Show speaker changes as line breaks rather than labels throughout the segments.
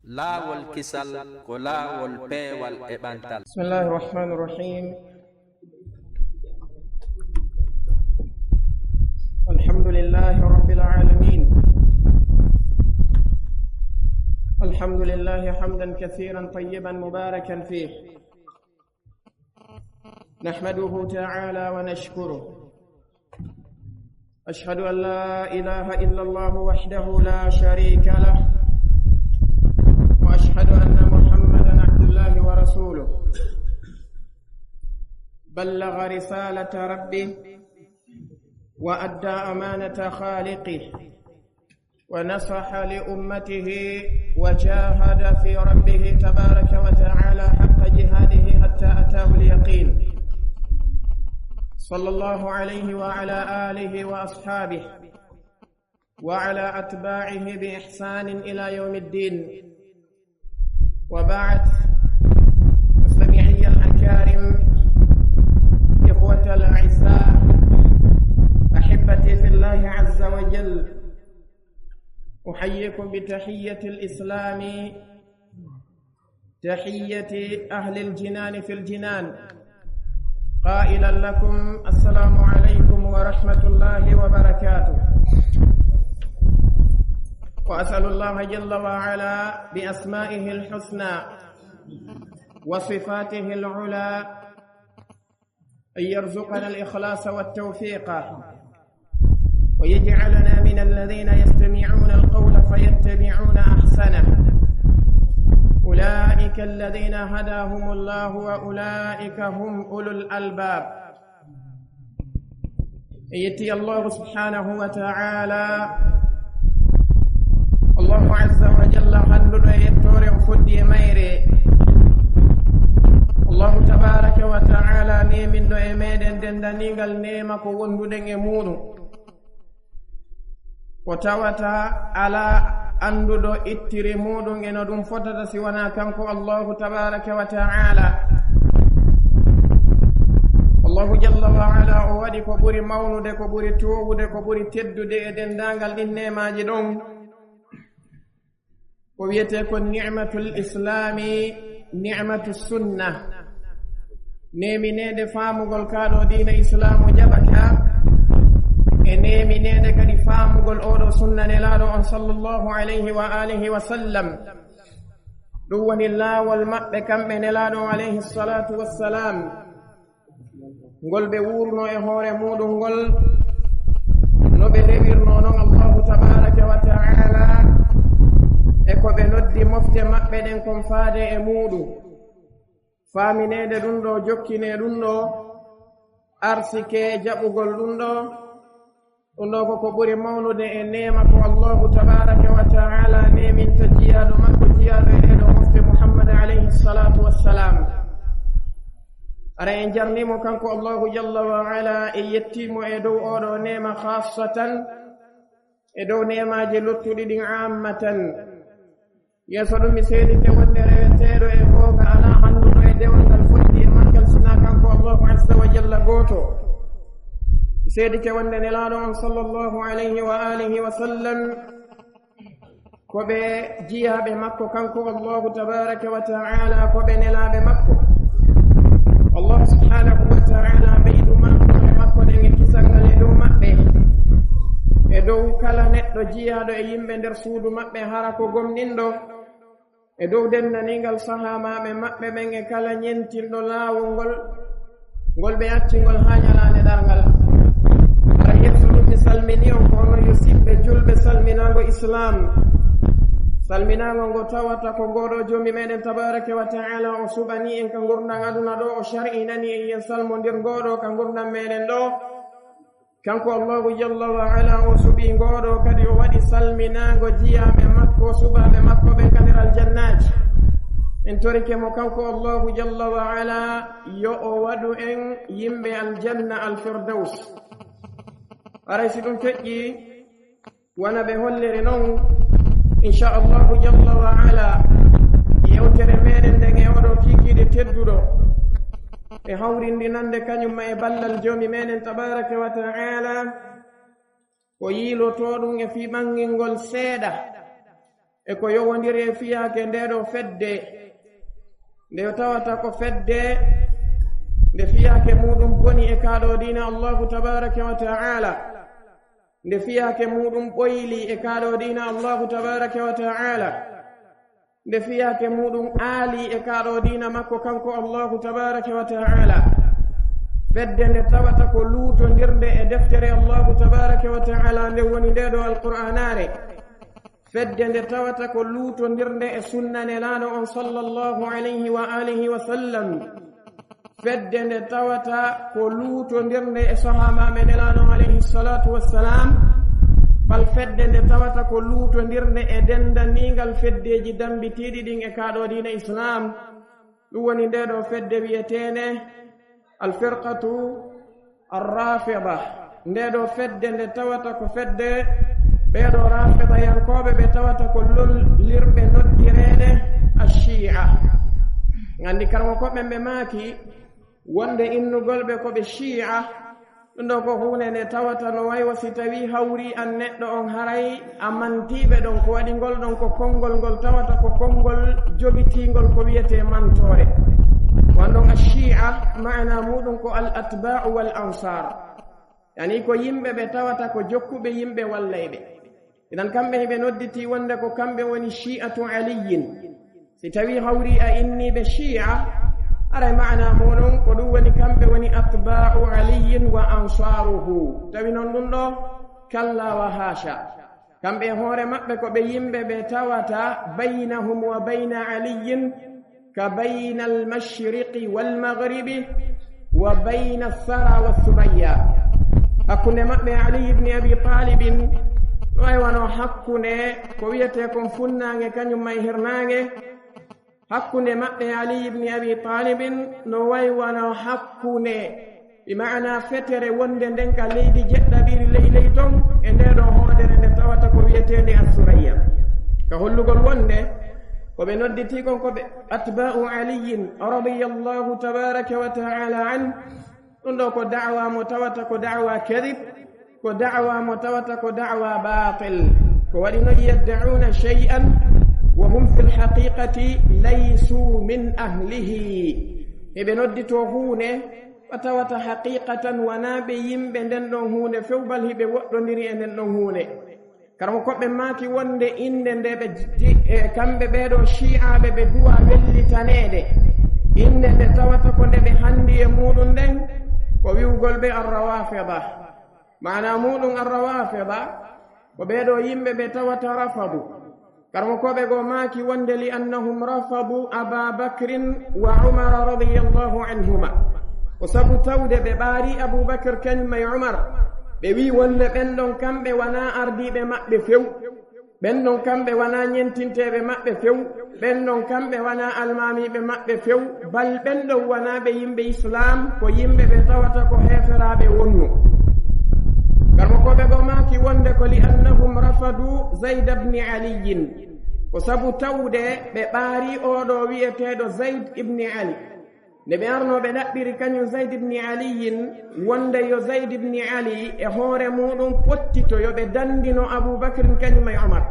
laawol kisal ko laawol peewal e ɓantal.
Bismillahir Rahmanir Rahim. Alhamdulillahi Rabbil Alamin. Alhamdulillahi hamdan kathiran tayyiban mubarakan fih. Nahmaduhu ta'ala wa nashkuruh. أشهد أن لا إله إلا الله وحده لا شريك له وأشهد أن محمدا عبد الله ورسوله بلغ رسالة ربه وأدى أمانة خالقه ونصح لأمته وجاهد في ربه تبارك وتعالى حق جهاده حتى أتاه اليقين صلى الله عليه وعلى آله وأصحابه وعلى أتباعه بإحسان إلى يوم الدين. وبعد، مستمعي الأكارم، إخوة الأعزاء، أحبتي في الله عز وجل، أحييكم بتحية الإسلام، تحية أهل الجنان في الجنان، قائلا لكم السلام عليكم ورحمة الله وبركاته. وأسأل الله جل وعلا بأسمائه الحسنى وصفاته العلى أن يرزقنا الإخلاص والتوفيق ويجعلنا من الذين يستمعون القول فيتبعون أحسنه. أولئك الذين هداهم الله وأولئك هم أولو الألباب. يتي الله سبحانه وتعالى الله عز وجل هندو يتوري وفدي ميري الله تبارك وتعالى نيمين دو اميدن دندانيغال نيما كو وندو دن امودو وتاوتا على anduɗo ittiri muɗum eno ɗum fotata si wona kanko allahu tabaraka wa ta'ala. Allahu jalla wa ala o waɗi ko ɓuri mawnude, ko ɓuri towude, ko ɓuri teddude e dendagal ɗin nemaji ɗon, ko wiyete ko ni'matul islami, ni'matu sunna, neminede famugol kaɗo dina islamu jaɓaka, e neminede kadi famugol oɗo sunna nelaɗo on sallallahu alayhi wa alihi wa sallam. ɗum woni laawol maɓɓe kamɓe nelaɗo alayhi salatu wassalam, ngol ɓe wurno e hoore muɗum ngol no ɓe rewirno noon allahu tabaraka wa ta'ala e ko ɓe noddi mofte maɓɓe ɗen kon faade e muɗum, faaminede ɗum ɗo, jokkine ɗum ɗo, arsike jaɓugol ɗum ɗo. ɗum ɗo koko ɓuri mawnude e nema ko allahu tabaraka wa ta'ala neminta jiyaɗo makko, jiyaɗo e ɗo mofte muhammad alayhi salatu wassalam. ara en jarnimo kanko allahu jalla wa ala e yettimo e dow oɗo nema khassatan, e dow nemaji luttuɗi ɗin ammatan. yeeso ɗum mi seedike wonde reweteɗo e gonga ala hannuɗo e dewal ngal fotti e makgal sina kanko allahu azza wa jalla goto. seedike wonde nelaɗo on sallallahu alayhi wa alihi wa sallam ko ɓe jiyaɓe makko kanko allahu tabaraka wa ta'ala, ko ɓe nelaɓe makko. Allah subhanahu wa ta'ala ɓeydu mankoɓe makko ɗen e kisangal e dow maɓɓe, e dow kala neɗɗo jiyaɗo e yimɓe nder suudu maɓɓe hara ko gomninɗo, e dow dendanigal sahamaɓe maɓɓe ɓen e kala ñentinɗo laawol ngol ngol ɓe accingol ha ñalande ɗarngal. mi salmini on ko ono yusidɓe julɓe salminago islam, salminago ngo tawata ko ngoɗo jomi meɗen tabaraka wa ta'ala o suɓani en ka gurdam aduna ɗo, o shar'inani en yen salmodir ngoɗo ka gurdam meɗen ɗo. kanko allahu jalla wa ala o suɓi ngoɗo kadi o waɗi salminago jiyaɓe makko, suɓaɓe makko ɓe kadiral jannaji. en torike mo kanko allahu jalla wa ala yo o waɗu en yimɓe aljanna alfirdaus. aray si ɗum feƴƴi wona ɓe holliri noon inchallahu jalla wa ala yewtere meɗen nden e oɗo kikiɗe tedduɗo e hawrindinande kañumma e ballal jomi meɗen tabaraka wa ta'ala, ko yiiloto ɗum e fiɓangel ngol seeɗa e ko yowondiri e fiyaake ndeɗo fedde nde tawata ko fedde nde fiyaake muɗum boni e kaaɗo diina allahu tabaraka wa ta'ala nde fiyaake muɗum ɓoyli e kaaɗo diina allahu tabaraka wa ta'ala nde fiyaake muɗum aali e kaaɗo diina makko kanko allahu tabaraka wa ta'ala fedde nde tawata ko luutondirde e deftere allahu tabaraka wa ta'ala nde woni ndeɗo alqur'anare fedde nde tawata ko luutondirde e sunnane laaɗo on sallallahu alayhi wa alihi wa sallam fedde nde tawata ko luutondirde e sahamaɓe nelaɗo alayhi salatu wassalam bal fedde nde tawata ko luutondirde e dendaningal feddeji dambitiɗi ɗin e kaaɗo diina islam ɗum woni ndeɗo fedde wiyetene alfirqatu arrafida ndeɗo fedde nde tawata ko fedde ɓeɗo rafida yankoɓe ɓe tawata ko lollirɓe noddireɗe ashia gandi karmo koɓe ɓe maaki wonde innugolɓe koɓe shi'a ɗum ɗo ko hunde nde tawata no waywa si tawi hawri an neɗɗo on haray a mantiɓe ɗon ko waɗi ngol ɗon ko konngol ngol tawata ko konngol jogitingol ko wiyete mantore wandon ashia maana muɗum ko al atba'u wal ansar yani ko yimɓe ɓe tawata ko jokkuɓe yimɓe wallayɓe idan kamɓe heɓe nodditi wonde ko kamɓe woni shi'atu aliyin si tawi hawri a inniɓe shi'a aray maana muɗum ko ɗum woni kamɓe woni atba'u aliyin wa ansaruhu tawi noon ɗum ɗo kalla wa hasha kamɓe hoore maɓɓe ko ɓe yimɓe ɓe tawata baynahum wa bayna aliyin ka bayna almashriqi walmaghribi wa bayna althara walthuraya hakkunde maɓɓe ali ibni abi talibin no way wano hakkunde ko wiyete kon funnange kañum may hirnange hakkunde maɓɓe ali ibni abi talibin no way wano hakkunde bima'ana fetere wonde nden ka leydi jeɗɗaɓiri leyley ton e ndeɗo hoodere nde tawata ko wiyetende althuraya ka hollugol wonde koɓe nodditi kon koɓe atba'u aliyin radiyallahu tabaraka wa ta'ala an ɗum ɗo ko da'wa mo tawata ko da'wa kadib ko da'wa mo tawata ko da'wa batil ko waɗi no yadda'una shay'an wa hum fi lhaqiqati laysu min ahlihi eɓe noddito huunde o tawata haqiqatan wana ɓe yimɓe nden ɗon huunde fewbal hiɓe woɗɗodiri e nden ɗon huunde karmo koɓe maaki wonde inde nde ɓe kamɓe ɓeɗo shi'aɓe ɓe duwa wellitanede inde nde tawata ko nde ɓe handi e muɗum nden ko wiwgol ɓe arrawafida mana muɗum arrawafida ko ɓeɗo yimɓe ɓe tawata rafadu karmo koɓe go maaki wonde li annahum rafadu aba bakrin wa umara radiyallahu anhuma ko sabu tawde ɓe ɓaari aboubacre kañum e umar ɓe wi wonde ɓen ɗon kamɓe wana ardiɓe maɓɓe few ɓen ɗon kamɓe wana ñentinteɓe maɓɓe few ɓen ɗon kamɓe wana almamiɓe maɓɓe few bal ɓen ɗon wanaɓe yimɓe islam ko yimɓe ɓe tawata ko heferaɓe wonno karmo koɓe go maaki wonde ko li annahum rafadu zayd ibni aliyin ko sabu tawde ɓe ɓaari oɗo wiyeteɗo zayd ibni ali nde ɓe arnoɓe ɗaɓɓiri kañum zayd ibni aliyin wonde yo zayd ibni ali e hoore muɗum pottito yoɓe dandino aboubacrin kañum e umar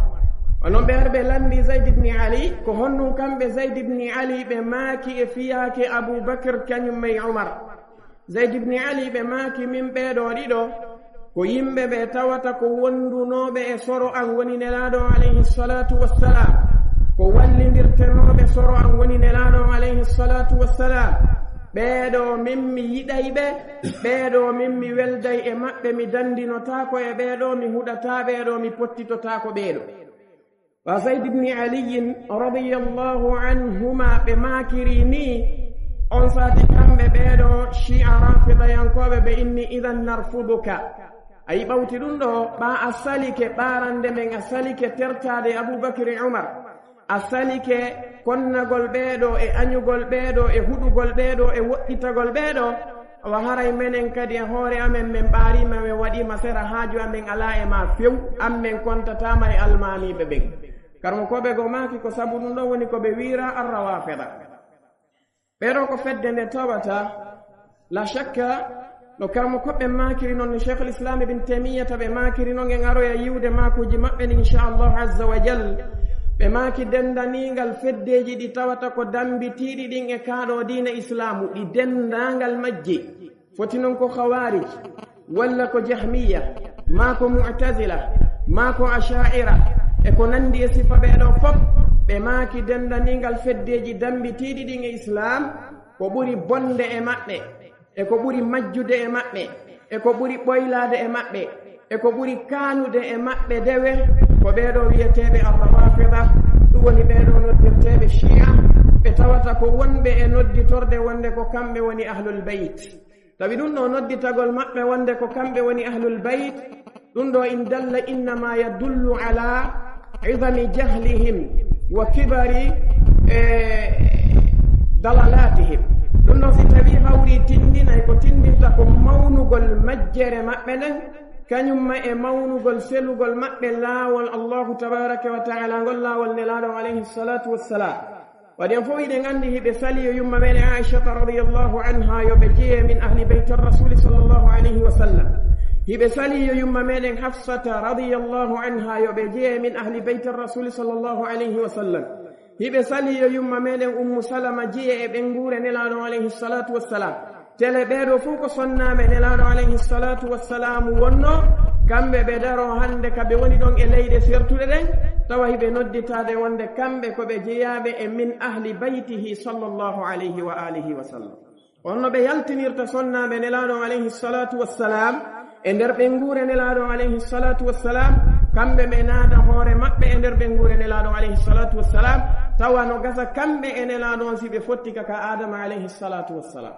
onon ɓe arɓe landi zayd ibni ali ko honɗum kamɓe zayd ibni ali ɓe maaki e fiyaake aboubacre kañum e umar zayd ibni ali ɓe maaki min ɓeeɗo ɗiɗo ko yimɓe ɓe tawata ko wondunoɓe e soro an woni nelaɗo alayhi salatu wassalam ko wallidirtenoɓe soro an woni nelaɗo alayhi salatu wassalam ɓeeɗo min mi yiɗayɓe ɓeeɗo min mi welday e maɓɓe mi dandinotako e ɓeeɗo mi huɗata ɓeeɗo mi pottitotako ɓeeɗo wa zayd ibni aliyin radiyallahu anhuma ɓe makiri ni on sati kamɓe ɓeeɗo shi'a rafidayankoɓe ɓe inni idan narfuduka ayi ɓawti ɗum ɗo ɓa a salike ɓarande men a salike tertade aboubacry umar a salike konnagol ɓeeɗo e añugol ɓeeɗo e huɗugol ɓeeɗo e woɗɗitagol ɓeeɗo wa haray menen kadi e hoore amen min ɓaarima min waɗima sera haaju amen ala e ma few ammen kontatama e almamiɓe ɓen karmo koɓe go maaki ko sabu ɗum ɗo woni koɓe wiira arrawafida ɓeɗo ko fedde nde tawata la shakka no karmo koɓɓe makiri noon no cheikh l'islam ibn taymiyata ɓe makiri noon en aroya yiwde makuji maɓɓe ni inchallahu azza wa jal ɓe maaki dendaningal feddeji ɗi tawata ko dambitiɗi ɗin e kaaɗo diina islamu ɗi dendangal majji foti noon ko khawarij walla ko jahmiya ma ko mu'tazila ma ko asha'ira e ko nandi e sifa ɓeɗo fof ɓe maaki dendaningal feddeji dambitiɗi ɗin e islam ko ɓuri bonde e maɓɓe e ko ɓuri majjude e maɓɓe e ko ɓuri ɓoylade e maɓɓe e ko ɓuri kaanude e maɓɓe dewe ko ɓeeɗo wiyeteɓe arrawafida ɗum woni ɓeeɗo noddirteɓe shi'a ɓe tawata ko wonɓe e nodditorde wonde ko kamɓe woni ahlul bayt tawi ɗum ɗo nodditagol maɓɓe wonde ko kamɓe woni ahlul bayt ɗum ɗo in dalla innama yadullu ala idami jahlihim wa kibari dalalatihim ɗum ɗon si tawi hawri tindinay ko tindinta ko mawnugol majjere maɓɓe nden kañumma e mawnugol selugol maɓɓe laawol allahu tabaraka wa taala ngol laawol nelaaɗo alayhi salatu wassalam waɗi en fof iɗen anndi hiɓe sali yo yumma meɗe aishata radiallahu anha yo ɓe jeye min ahli beyt rasuli sallllahu alayhi wa sallam hiɓe sali yo yumma meɗen hafsata radiallahu anha yo ɓe jeye min ahli beyt rasuli sallllahu alayhi wa sallam hiɓe sali yo yumma meɗen ummu salama jeye e ɓenguure nelaaɗo alayhi salatu wassalam tele ɓeeɗo fof ko sonnaɓe nelaaɗo alayhi salatu wassalamu wonno kamɓe ɓe daro hannde ka ɓe woni ɗon e leyɗe sertuɗe ɗen tawa hiɓe nodditade wonde kamɓe ko ɓe jeyaɓe e min ahli baytihi sallllahu alayhi wa alihi wa sallam onno ɓe yaltinirta sonnaɓe nelaaɗo alayhi salatu wassalam e nder ɓenguure nelaaɗo alayhi salatu wassalam kamɓe ɓe naada hoore maɓɓe e nder ɓenguure nelaaɗo alayhi salatu wassalam tawa no gasa kamɓe e nelaaɗo on si ɓe fotti kaka adama alayhi salatu wassalam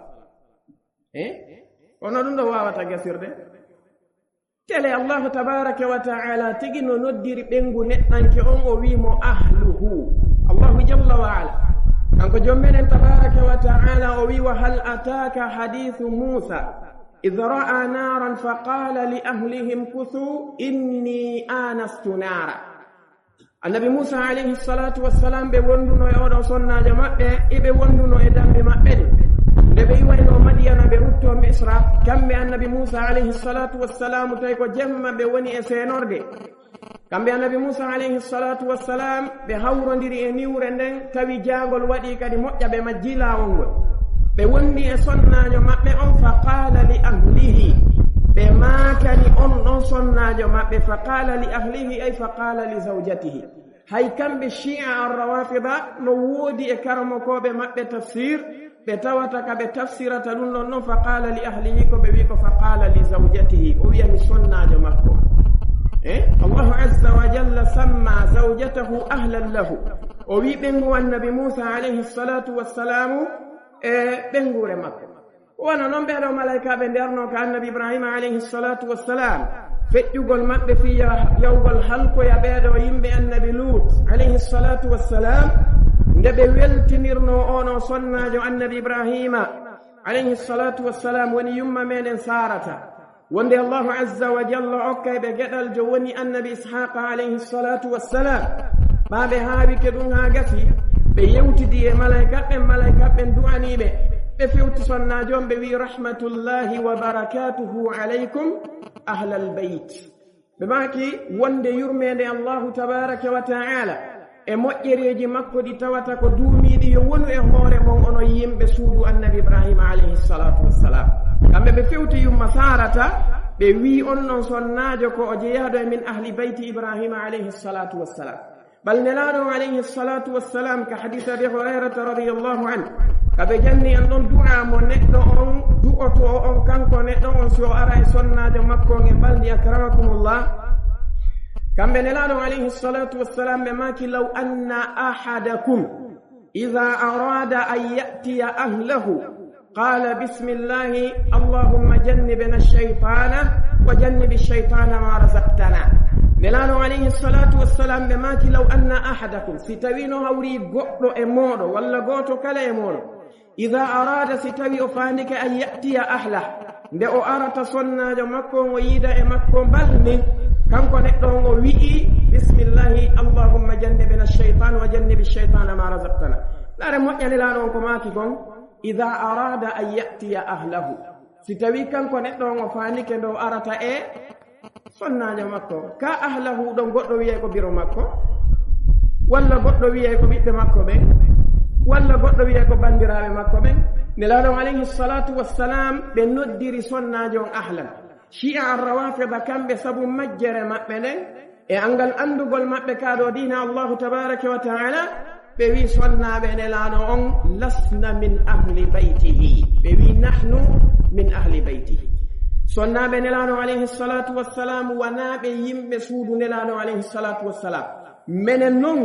ono ɗum ɗo wawata gasirde tele allahu tabaraka wa taala tigi no noddiri ɓengu neɗɗanke on o wimo ahluhu allahu jalla wa ala kanko jommenen tabaraka wa taala o wi wa hal ataka hadithu musa id ra'a naran faqala li ahlihim kuthu inni anastu nara annabi musa alayhi salatu wassalam ɓe wonduno e oɗo sonnajo maɓɓe eɓe wonduno e dambe maɓɓe ɗe nde ɓe iwayno madiyana ɓe rutto misra kamɓe annabi musa alayhi salatu wassalamu tawi ko jemma ɓe woni e seenorde kamɓe annabi musa alayhi salatu wassalam ɓe hawrodiri e niwre nden tawi jaagol waɗi kadi moƴƴa ɓe majji laawol ngol ɓe wondi e sonnajo maɓɓe on fa qala li ahlihi ɓe maakani on ɗon sonnajo maɓɓe fa qala li ahlihi ay fa qala li zawjatihi hay kamɓe shi'a arrawafida no woodi e karmokoɓe maɓɓe tafsir ɓe tawata ka ɓe tafsirata ɗum ɗon noon fa qala li ahlihi ko ɓe wi ko fa qala li zawjatihi o wiyami sonnajo makko allahu azza wa jalla samma zawjatahu ahlan lahu o wi ɓengu annabi musa alayhi salatu wassalamu e ɓengure makko wona noon ɓeɗo malaikaɓe nderno ka annabi ibrahima alayhi salatu wassalam feƴƴugol maɓɓe fi yawgol halkoya ɓeɗo yimɓe annabi lut alayhi salatu wassalam nde ɓe weltinirno ono sonnajo annabi ibrahima alayhi salatu wassalam woni yumma meɗen sarata wonde allahu azza wa jalla okkay ɓe geɗal jo woni annabi ishaqa alayhi salatu wassalam ɓaɓe haawike ɗum ha gasi ɓe yewtidi e malaikaɓe du'aniɓe ɓe fewti sonnajo on ɓe wi rahmatullahi wa barakatuhu alaykum ahlal bayt ɓe maki wonde yurmede allahu tabaraka wa ta'ala e moƴƴereji makko ɗi tawata ko duumiɗi yo wonu e hoore mon onon yimɓe suudu annabi ibrahima alayhi salatu wassalam kamɓe ɓe fewti yumma sarata ɓe wi on non sonnajo ko o jeyaɗo e min ahli bayti ibrahima alayhi salatu wassalam bal nelaɗo alayhi salatu wassalam ka hadisa abi hurairata radiallahu an kaɓe janni en ɗon du'a mo neɗɗo on du'oto on kanko neɗɗo on so ara e sonnajo makko on e balɗi akramakumullah kamɓe nelaɗo alayhi salatu wassalam ɓe maki law anna ahadakum ida arada an ya'tiya ahlahu qala bismillahi allahumma jannibna ash-shaytana wa jannibi ash-shaytana ma razaqtana nelaɗo alayhi salatu wassalam ɓe maki law anna ahadakum si tawi no hawri goɗɗo e moɗo walla goto kala e moɗo ida arada si tawi o fandike an ya'tiya ahlah nde o arata sonnajo makko o yiida e makko balni kanko neɗɗo on o wi'i bismillahi allahumma jannibna ash-shaytan wa jannibi ash-shaytana ma razaqtana lare moƴƴanelaɗo on ko maki kon ida arada an ya'tiya ahlahu si tawi kanko neɗɗo on o fandike nde o arata e sonnajo makko ka ahlahu ɗon goɗɗo wiye ko biro makko walla goɗɗo wiye ko ɓiɓɓe makko ɓen walla goɗɗo wiye ko bandiraɓe makko ɓen nelaɗon alayhi salatu wassalam ɓe noddiri sonnajo on ahlan shi'a arrawafida kamɓe sabu majjere maɓɓe nden e angal andugol maɓɓe kaɗo dina allahu tabaraka wa taala ɓe wi sonnaɓe nelaɗo on lasna min ahli baytihi ɓe wi nahnu min ahli baytihi sonnaɓe nelaɗo alayhi salatu wassalam wanaɓe yimɓe suudu nelaɗo alayhi salatu wassalam menen noon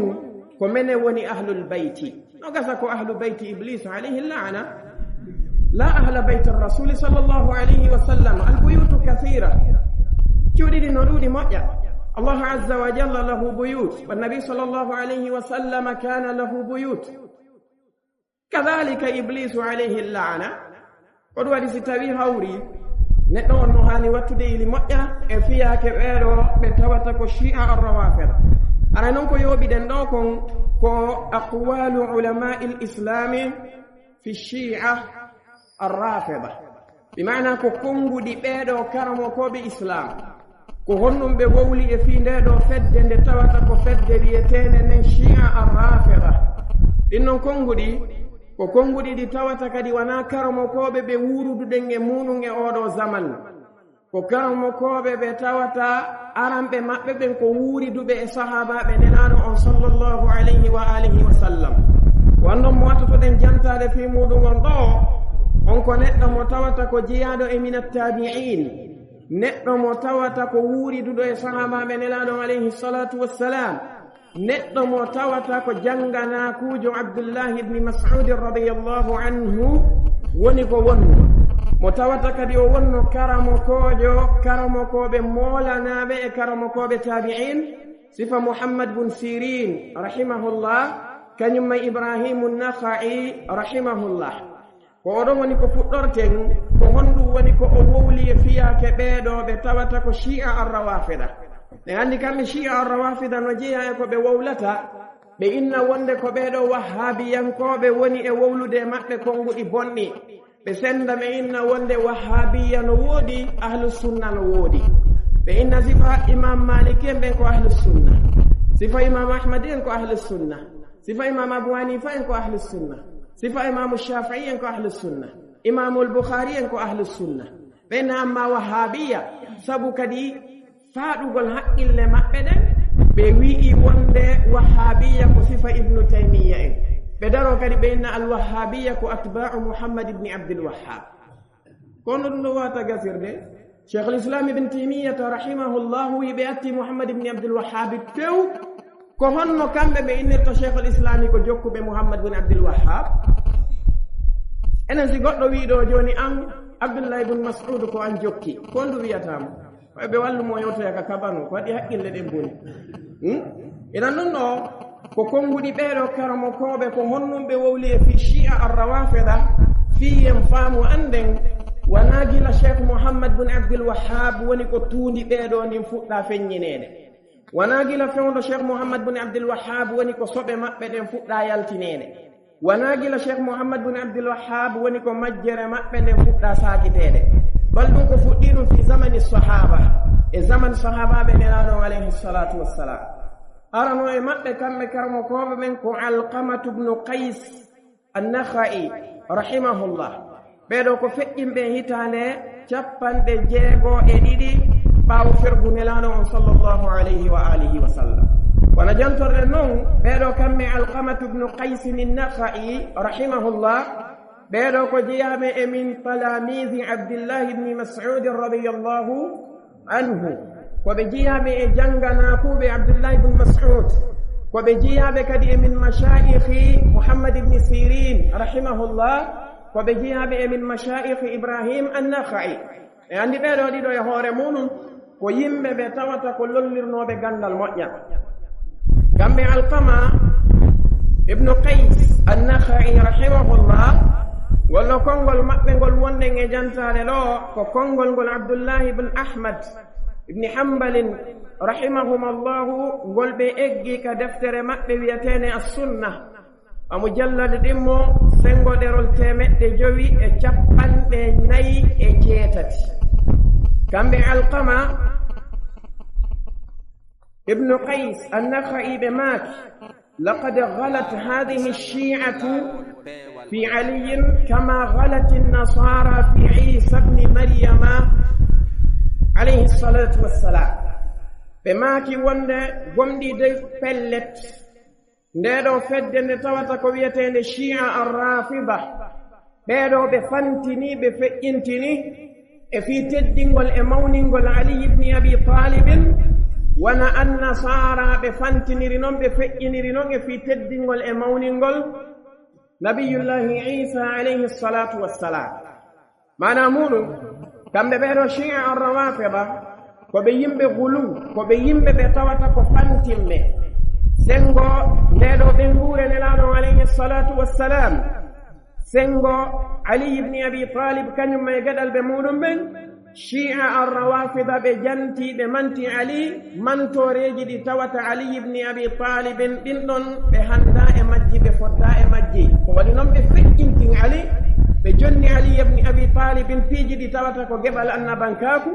ko menen woni ahlul bayti no gasa ko ahlu bayti iblis alayhi la'na la ahla bayti rasuli sallallahu alayhi wa sallam albuyutu kathira cuuɗiɗi no ɗuuɗi moƴƴa الله عز وجل له بيوت والنبي صلى الله عليه وسلم كان له بيوت كذلك إبليس عليه اللعنة قد ودي ستوي هوري نتنون نهاني واتدي لمؤيا فيها كبيرو بتواتك الشيعة الروافض أنا ننكو يوبي دندوكم كو أقوال علماء الإسلام في الشيعة الرافضة بمعنى كو كونغو دي بيدو كرمو كو بإسلام ko honnum ɓe wowli e fii nde ɗo fedde nde tawata ko fedde wiyetene nen shi'a arrafida ɗin noon konguɗi ko konguɗi ɗi tawata kadi wona karamokoɓe ɓe wuruduɗen e muɗum e oɗo zaman ko karamokoɓe ɓe tawata aranɓe maɓɓe ɓen ko wuriduɓe e sahabaɓe nenaɗo on sallllahu alayhi wa alihi wa sallam wandon mo wattotoɗen jantade fi muɗum on ɗo on ko neɗɗo mo tawata ko jeyaɗo e min attabi'in neɗɗo mo tawata ko wuuriduɗo e sahabaɓe nelaɗo alayhi salatu wassalam neɗɗo mo tawata ko janganakujo abdullahi ibni mas'udin radiyallahu anhu woni ko wonno mo tawata kadi o wonno karamokoɓe molanaɓe e karamokoɓe tabi'in sifa muhammad bun sirin rahimahullah kañum may ibrahimu nakha'i rahimahullah ko oɗon woni ko fuɗɗorten ko honɗum woni ko o wowli e fiyake ɓeeɗo ɓe tawata ko shi'a arrawafida ɓe anndi kamɓe shi'a arrawafida no jeeya e ko ɓe wowlata ɓe inna wonde ko ɓeeɗo wahhabiyankoɓe woni e wowlude maɓɓe konguɗi bonɗi ɓe senda ɓe inna wonde wahhabiya no woodi ahlusunna no woodi ɓe inna sifa imam maliki en ɓen ko ahlusunna sifa imam ahmadi en ko ahlusunna sifa imam abou hanifa en ko ahlusunna sifa imamu shafi'i en ko ahlus sunna imamu al-bukhari en ko ahlus sunna ɓen amma wahhabiya sabu kadi faaɗugol haqqille maɓɓe ɗen ɓe wi'i wonde wahhabiya ko sifa ibnu taymiya en ɓe daro kadi ɓe inna al-wahhabiya ko atba'u muhammad ibni abdulwahhab kono ɗum ɗo wata gasirde cheikh l'islam ibne taymiyata rahimahullah wi ɓe atti muhammad ibni abdulwahhabi tew ko honno kamɓe ɓe innirto cheikh l'islami ko jokkuɓe muhammad bun abdulwahhab enen si goɗɗo wiɗo joni an abdullah ibn mas'ud ko an jokki ko ndu wiyatamo ɓe wallumo yewtoya ka kabanu ko waɗi haqqille ɗen boni enen ɗum ɗo ko konguɗi ɓeeɗo karamokoɓe ko honnum ɓe wowli e fi shi'a arrawafida fiyen faamu anden wona gila cheikh muhammad bun abdulwahhab woni ko tuundi ɓeeɗo ndin fuɗɗa feññinede wona gila fewndo cheikh muhammad bun abdulwahhab woni ko soɓe maɓɓe ɗen fuɗɗa yaltinede wona gila cheikh muhammad bun abdulwahhab woni ko majjere maɓɓe nden fuɗɗa sakitede bal ɗum ko fuɗɗi ɗum fi zamani sahaba e zaman sahabaɓe nelaɗo alayhi salatu wassalam arano e maɓɓe kamɓe karamokoɓe ɓen ko alqamatu bnu qays annakha'i rahimahullah ɓeɗo ko feƴƴinɓe hitande 62 ɓaawo fergu nelaɗo on sallllahu alayhi wa alihi wa sallam wona jantorde noon ɓeeɗo kamɓe alqamatu bnu qaysin innakha'i rahimahullah ɓeeɗo ko jeyaɓe e min talamisi abdillahi ibni mas'udin radiyallahu anhu koɓe jeyaɓe e janganakuɓe abdillahi ibn mas'ud koɓe jeyaɓe kadi e min mashaikhi muhammad ibni sirin rahimahullah koɓe jeyaɓe e min mashaikhi ibrahim annakha'i e andi ɓeeɗo ɗiɗo e hoore muɗum ko yimɓe ɓe tawata ko lollirnoɓe gandal moƴƴa kamɓe alqama ibnu qays annakha'i rahimahullah wonno konngol maɓɓe ngol wonɗen e jantare ɗo ko konngol ngol abdoullahi ibn ahmad ibni hambalin rahimahumullahu ngol ɓe eggi ka deftere maɓɓe wiyetene assunna a mujallade ɗimmo sengo ɗerol 549 kamɓe alqama ibnu qays annakha'i ɓe maaki لقد غلت هذه الشيعة في علي كما غلت النصارى في عيسى ابن مريم عليه الصلاة والسلام بماكي وند غمدي دي فلت ندو فد نتوتا كويتين الشيعة الرافضة بيدو بفنتني بفئنتني في تدين والإمون والعلي بن أبي طالب وانا النصارى بفنتني رنون بفئني رنون في تدين والإمون نبي الله عيسى عليه الصلاة والسلام ما نامونو كم بيدو شيعة الروافضة كبيم بغلو كبيم بتوتا كفنتم سنغو ندو بنغور نلانو عليه الصلاة والسلام سنغو علي بن أبي طالب كان يما يقدل بمولم بن شيعة الروافض بجنتي بمنتي علي من توريجي دي توت علي بن أبي طالب بنن بهنداء مجي بفضاء مجي ولنم بفكنتين علي بجن علي بن أبي طالب فيجي دي توت كجبل أن بنكاكو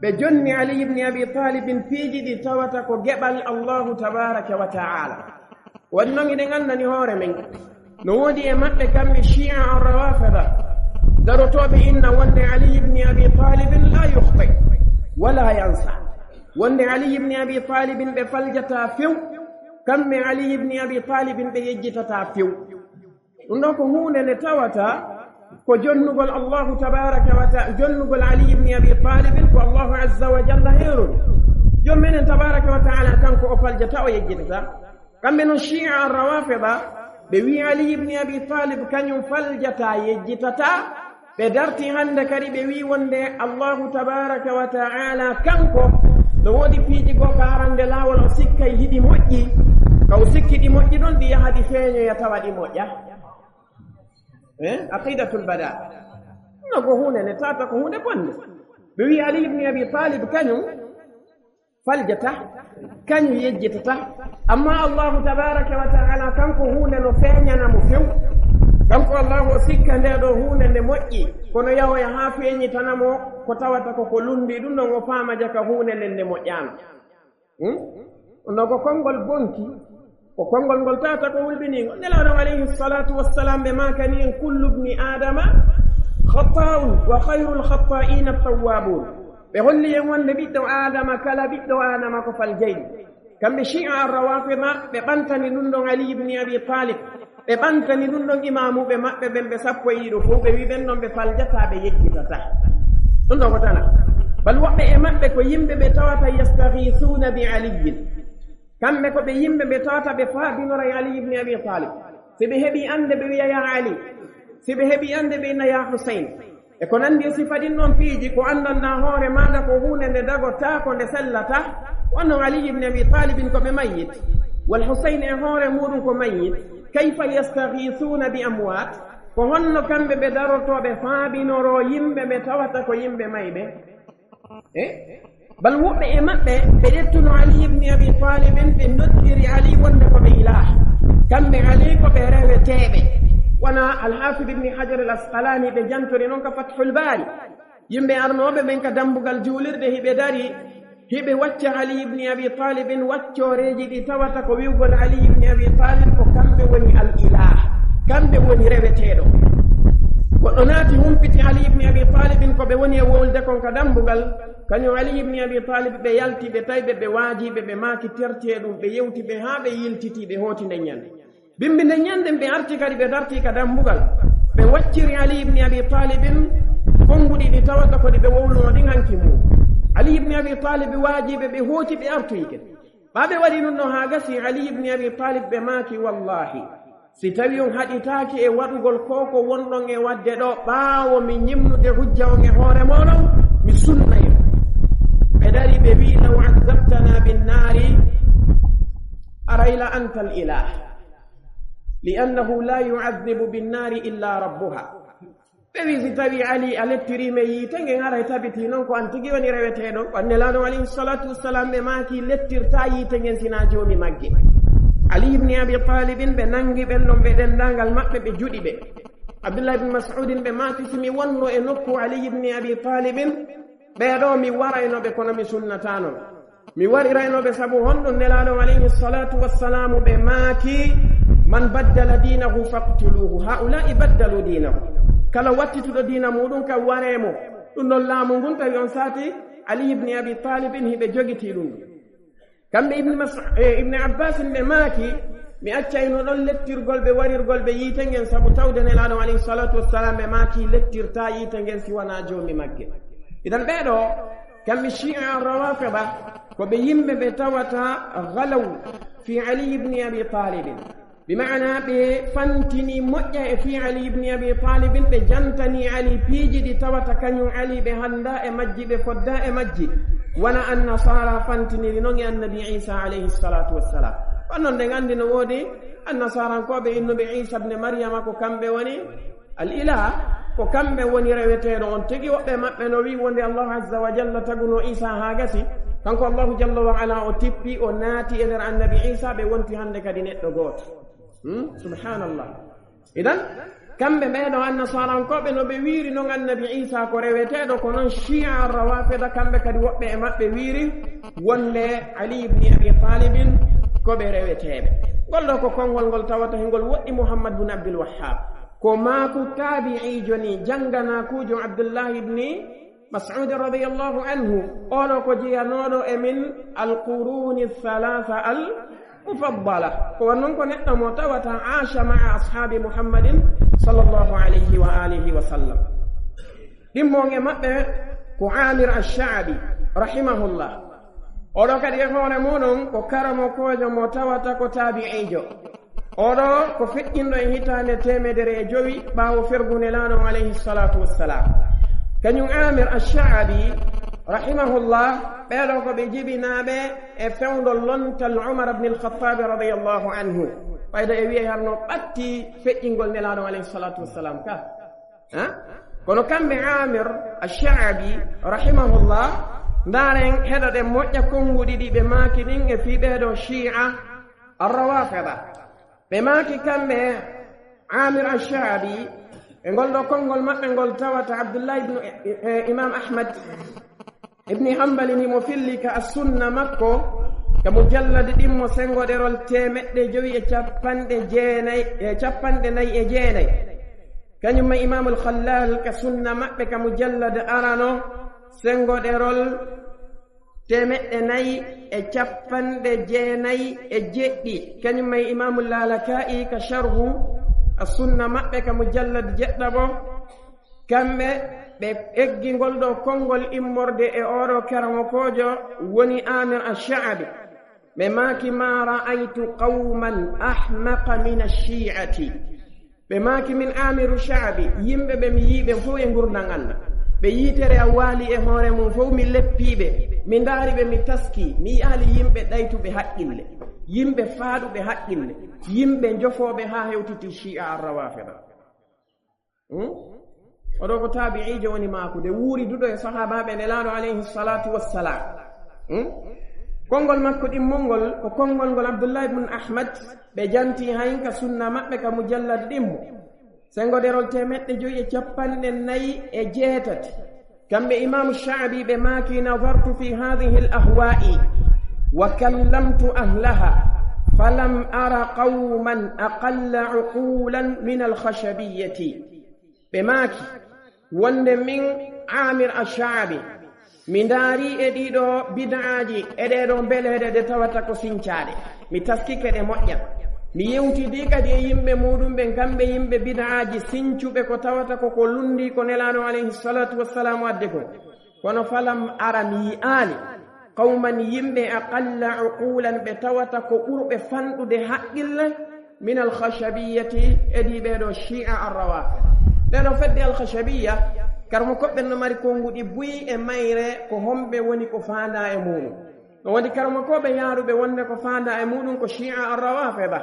بجن علي بن أبي طالب فيجي دي توت كجبل الله تبارك وتعالى ونم يدنغن نهور من نودي مكة كم الشيعة الروافضة درتوا بإن ون علي بن أبي طالب لا يخطئ ولا ينسى ون علي بن أبي طالب بفلجة فيو كم علي بن أبي طالب بيجة فيو ونكو هون نتوتا وجنب الله تبارك وتعالى جنب علي بن أبي طالب والله عز وجل خير جمن تبارك وتعالى كانكو أفلجة ويجة كم من الشيعة الروافضة بوي علي بن أبي طالب كان يفلجتا يجتتا بدرتي هندكري بوي وندي الله تبارك وتعالى كانكو دودي فيجي كو كارند لا ولا سكا يدي موجي كو سكي دي موجي دون دي هادي فينيو يتوا دي موجا عقيدة البداء نكو هنا نتاتا كو هنا بند بوي علي بن أبي طالب كانوا فلجتا كان يجتتا أما الله تبارك وتعالى كانكو هنا نفينيا نمفيو كانكو الله سكا ندو هنا نموئي كونو يهو يهافيني تنمو كتاوتا كولوندي دون وفاما جاكا هنا نموئيان ونكو كونغول بونكي وكونغول غلطاتا كولبيني نلانو عليه الصلاة والسلام بما كان كل ابن آدم خطاء وخير الخطائين التوابون بيقول لي يوم بيدو آدم كلا بيدو آدم كفل جيد كم بشيعة الروافضة ببنتني نندن علي بن أبي طالب ببنتني نندن إمامو بمكة بسفو يدفو ببنن بفلجتا بيجتتا نندن قتنا بل وقت إمكة ويمب بتواتا يستغيثون بعلي كم بكو بيمب بتواتا بفابن رأي علي بن أبي طالب سبهبي أند بويا يا علي سبهبي أند بينا يا حسين eko nandi sifadin non piiji ko andanna hoore maada ko hunde dagota ko sellata wono ali ibn abi talib ko be mayyit wal husayn e hoore mudum ko mayyit kayfa yastaghithuna bi amwat ko honno kambe be darotobe faabinoro yimbe be tawata ko yimbe maybe bal wobbe e mabbe be dettuno ali ibn abi talib be noddiri ali wonde ko be ilah kambe ali ko be rewetebe وانا الحافظ ابن حجر الاسقلاني بجانتوري نونكا فتح الباري يمبي ارنوبه بنك دمبغال جولرده هبه داري هبه وجه علي بن ابي طالب وجه ريجي دي توتا كو ويغول علي بن ابي طالب كو كامبه وني الاله كامبه وني ريبتيدو ودوناتي همبتي علي بن ابي طالب كو به وني wolde kon ka dambugol kanyo ali ibn abi talib be yalti be taybe be wajibe be maki tertedum be yewti be ha be yiltiti be hoti nyande bimbi nyande be arti kadi be darti ka dambugal be wacciri ali ibn abi talib kongudi di tawata ko di be wowlo di hanki mu ali ibn abi talib wajibe be hoti be arti ke babe wadi non ha gasi ali ibn abi talib be maki wallahi si tawi on haditaaki e wadugol koko wondon e wadde do baawo mi nyimnude hujja on e hoore monon mi sunnay be dari be wi law azabtana bin nari arayla anta al ilah لأنه لا يعذب بالنار إلا ربها بيزي تبي علي التري مي تنجي على تبتي نونكو أنتجي وني رويتينو وأن لا عليه الصلاة والسلام ماكي لتر تاي تنجي سناجومي ماجي علي بن أبي طالب بنانجي بنلوم بدن دانغال مكة بجودي به عبد الله بن مسعود بماتي سمي ونو إنكو علي بن أبي طالب بيدومي ورا إنو بكونامي سنتانو mi waɗiraynoɓe sabu honɗum nelaɗo alayhi salatu wassalamu ɓe maaki man baddala dinahu faqtuluhu haula'i baddalu dinahu kala wattituɗo dina muɗum kam waremo ɗum ɗon laamu ngun tawi on saati ali ibni abi talibin hiɓe jogiti ɗum kamɓe ibni abbasin ɓe maaki mi accayno ɗon lettirgol ɓe warirgol ɓe yiite ngen sabu tawde nelaɗo alayhi salatu wassalam ɓe maaki lettirta yiite ngen si wona joomi magge idan ɓeɗo kamɓe shi'a rawafida ko ɓe yimɓe ɓe tawata galaw fi ali ibni abi talibin bimana ɓe fantini moƴƴa e fi ali ibni abi talibin ɓe jantani ali piiji ɗi tawata kañum ali ɓe handa e majji ɓe fodda e majji wona annasara fantiniri noon e annabi isa alayhi salatu wassalam on noon nden anndi no woodi annasarankoɓe innuɓe isa bne mariama ko kamɓe woni al ilah ko kamɓe woni reweteeɗo on tigi woɓɓe maɓɓe no wi wonde allahu azza wa jalla taguno isa haa gasi kanko allahu jalla wa ala o tippi o naati e nder annabi isa ɓe wonti hannde kadi neɗɗo gooto subhanallah idan kamɓe ɓeeɗo annasarankoɓe no ɓe wiiri noon annabi isa ko reweteeɗo ko noon shi'a rawafida kamɓe kadi woɓɓe e maɓɓe wiiri wonde ali ibni abi talibin ko ɓe reweteeɓe ngol ɗo ko konngol ngol tawata hengol woɗɗi mouhammad bun abdul wahhab ko maaku tabi'ijo ni janganakujo abdullahi ibni mas'ud radiyallahu anhu oɗo ko jeyanoɗo e min alquruni thalatha al mufaddala ko wonnon ko neɗɗo mo tawata asha ma'a ashabi muhammadin sallallahu alayhi wa alihi wa sallam ɗimmoge maɓɓe ko amir ash-sha'bi rahimahullah oɗo kadi e hoore muɗum ko karamo kojo mo tawata ko tabi'ijo oɗo ko feƴƴinɗo e hitande 105 ɓaawo fergune laano alayhi salatu wassalam kañum amir ash-sha'bi rahimahullah ɓeɗo ko ɓe jibinaɓe e fewndo lontal umar bne al-khattabi radiyallahu anhu ɓayda e wiye harno ɓatti feƴƴingol nelaɗo alayhi salatu wassalam ka kono kamɓe amir ash-sha'bi rahimahullah ndaren heɗoɗe moƴƴa konguɗi ɗi ɓe maaki ɗin e fiɓeɗo shi'a arrawafida ɓe maaki kamɓe amir ash-sha'bi e ngol ɗo konngol maɓɓe ngol tawata abdoullahi ibnu imam ahmad ibni hambali ni mo filli ka a sunna makko ka mujallade ɗimmo sengoɗerol 549 kañum ma imamul khallal ka sunna maɓɓe ka mujallade arano sengoɗerol 497 kañum ma imamul lalaka'i ka sharhu a sunna maɓɓe ka mujallade 7 kamɓe ɓe eggingol ɗo konngol immorde e oɗo karamo kojo woni amir ash-sha'bi ɓe maaki ma ra'aytu qawman ahmaqa min ash-shi'ati ɓe maaki min amiru sha'bi yimɓe ɓe mi yiiɓe fof e gurdam Allah ɓe yiitere a waali e hoore mum fof mi leppiɓe mi ndaari ɓe mi taski mi yi'aali yimɓe ɗaytuɓe haqqille yimɓe faaɗuɓe haqqille yimɓe jofooɓe haa hewtiti shi'a ar-rawafida oɗo ko tabi'ijo woni maakude wuuri duɗo e sahabaɓe nelaɗo alayhi salatu wassalam konngol makko ɗimmol ko konngol ngol abdullah ibn ahmad ɓe janti haynka sunna maɓɓe ka mujallad ɗimmo sengoɗerol 448 kamɓe imamu sha'bi ɓe maaki nadartu fi hadihi al ahwa'i wa kallamtu ahlaha falam ara qawman aqalla uqulan min al khashabiyyati ɓe maaki wonde min amir ash-sha'bi mi ndaari e ɗiɗo bid'aaji e ɗeɗo mbeleɗe ɗe tawata ko sincaɗe mi taskike ɗe moƴƴa mi yewtidi kadi e yimɓe muɗum ɓen kamɓe yimɓe bid'aaji sincuɓe ko tawata koko lundi ko nelaɗo alayhi salatu wassalamu adde ko kono falam ara mi yi'aani qawman yimɓe aqalla uqulan ɓe tawata ko ɓurɓe fanɗude haqqille min al-khashabiyyati e ɗiɓeɗo shi'a ar-rawafid ɗeɗo fedde al-khashabiyya karmo koɓɓen no mari konguɗi buyi e mayre ko homɓe woni ko faanda e muɗum no woni karmo koɓe yaaruɓe wonde ko faanda e muɗum ko shi'a ar-rawafida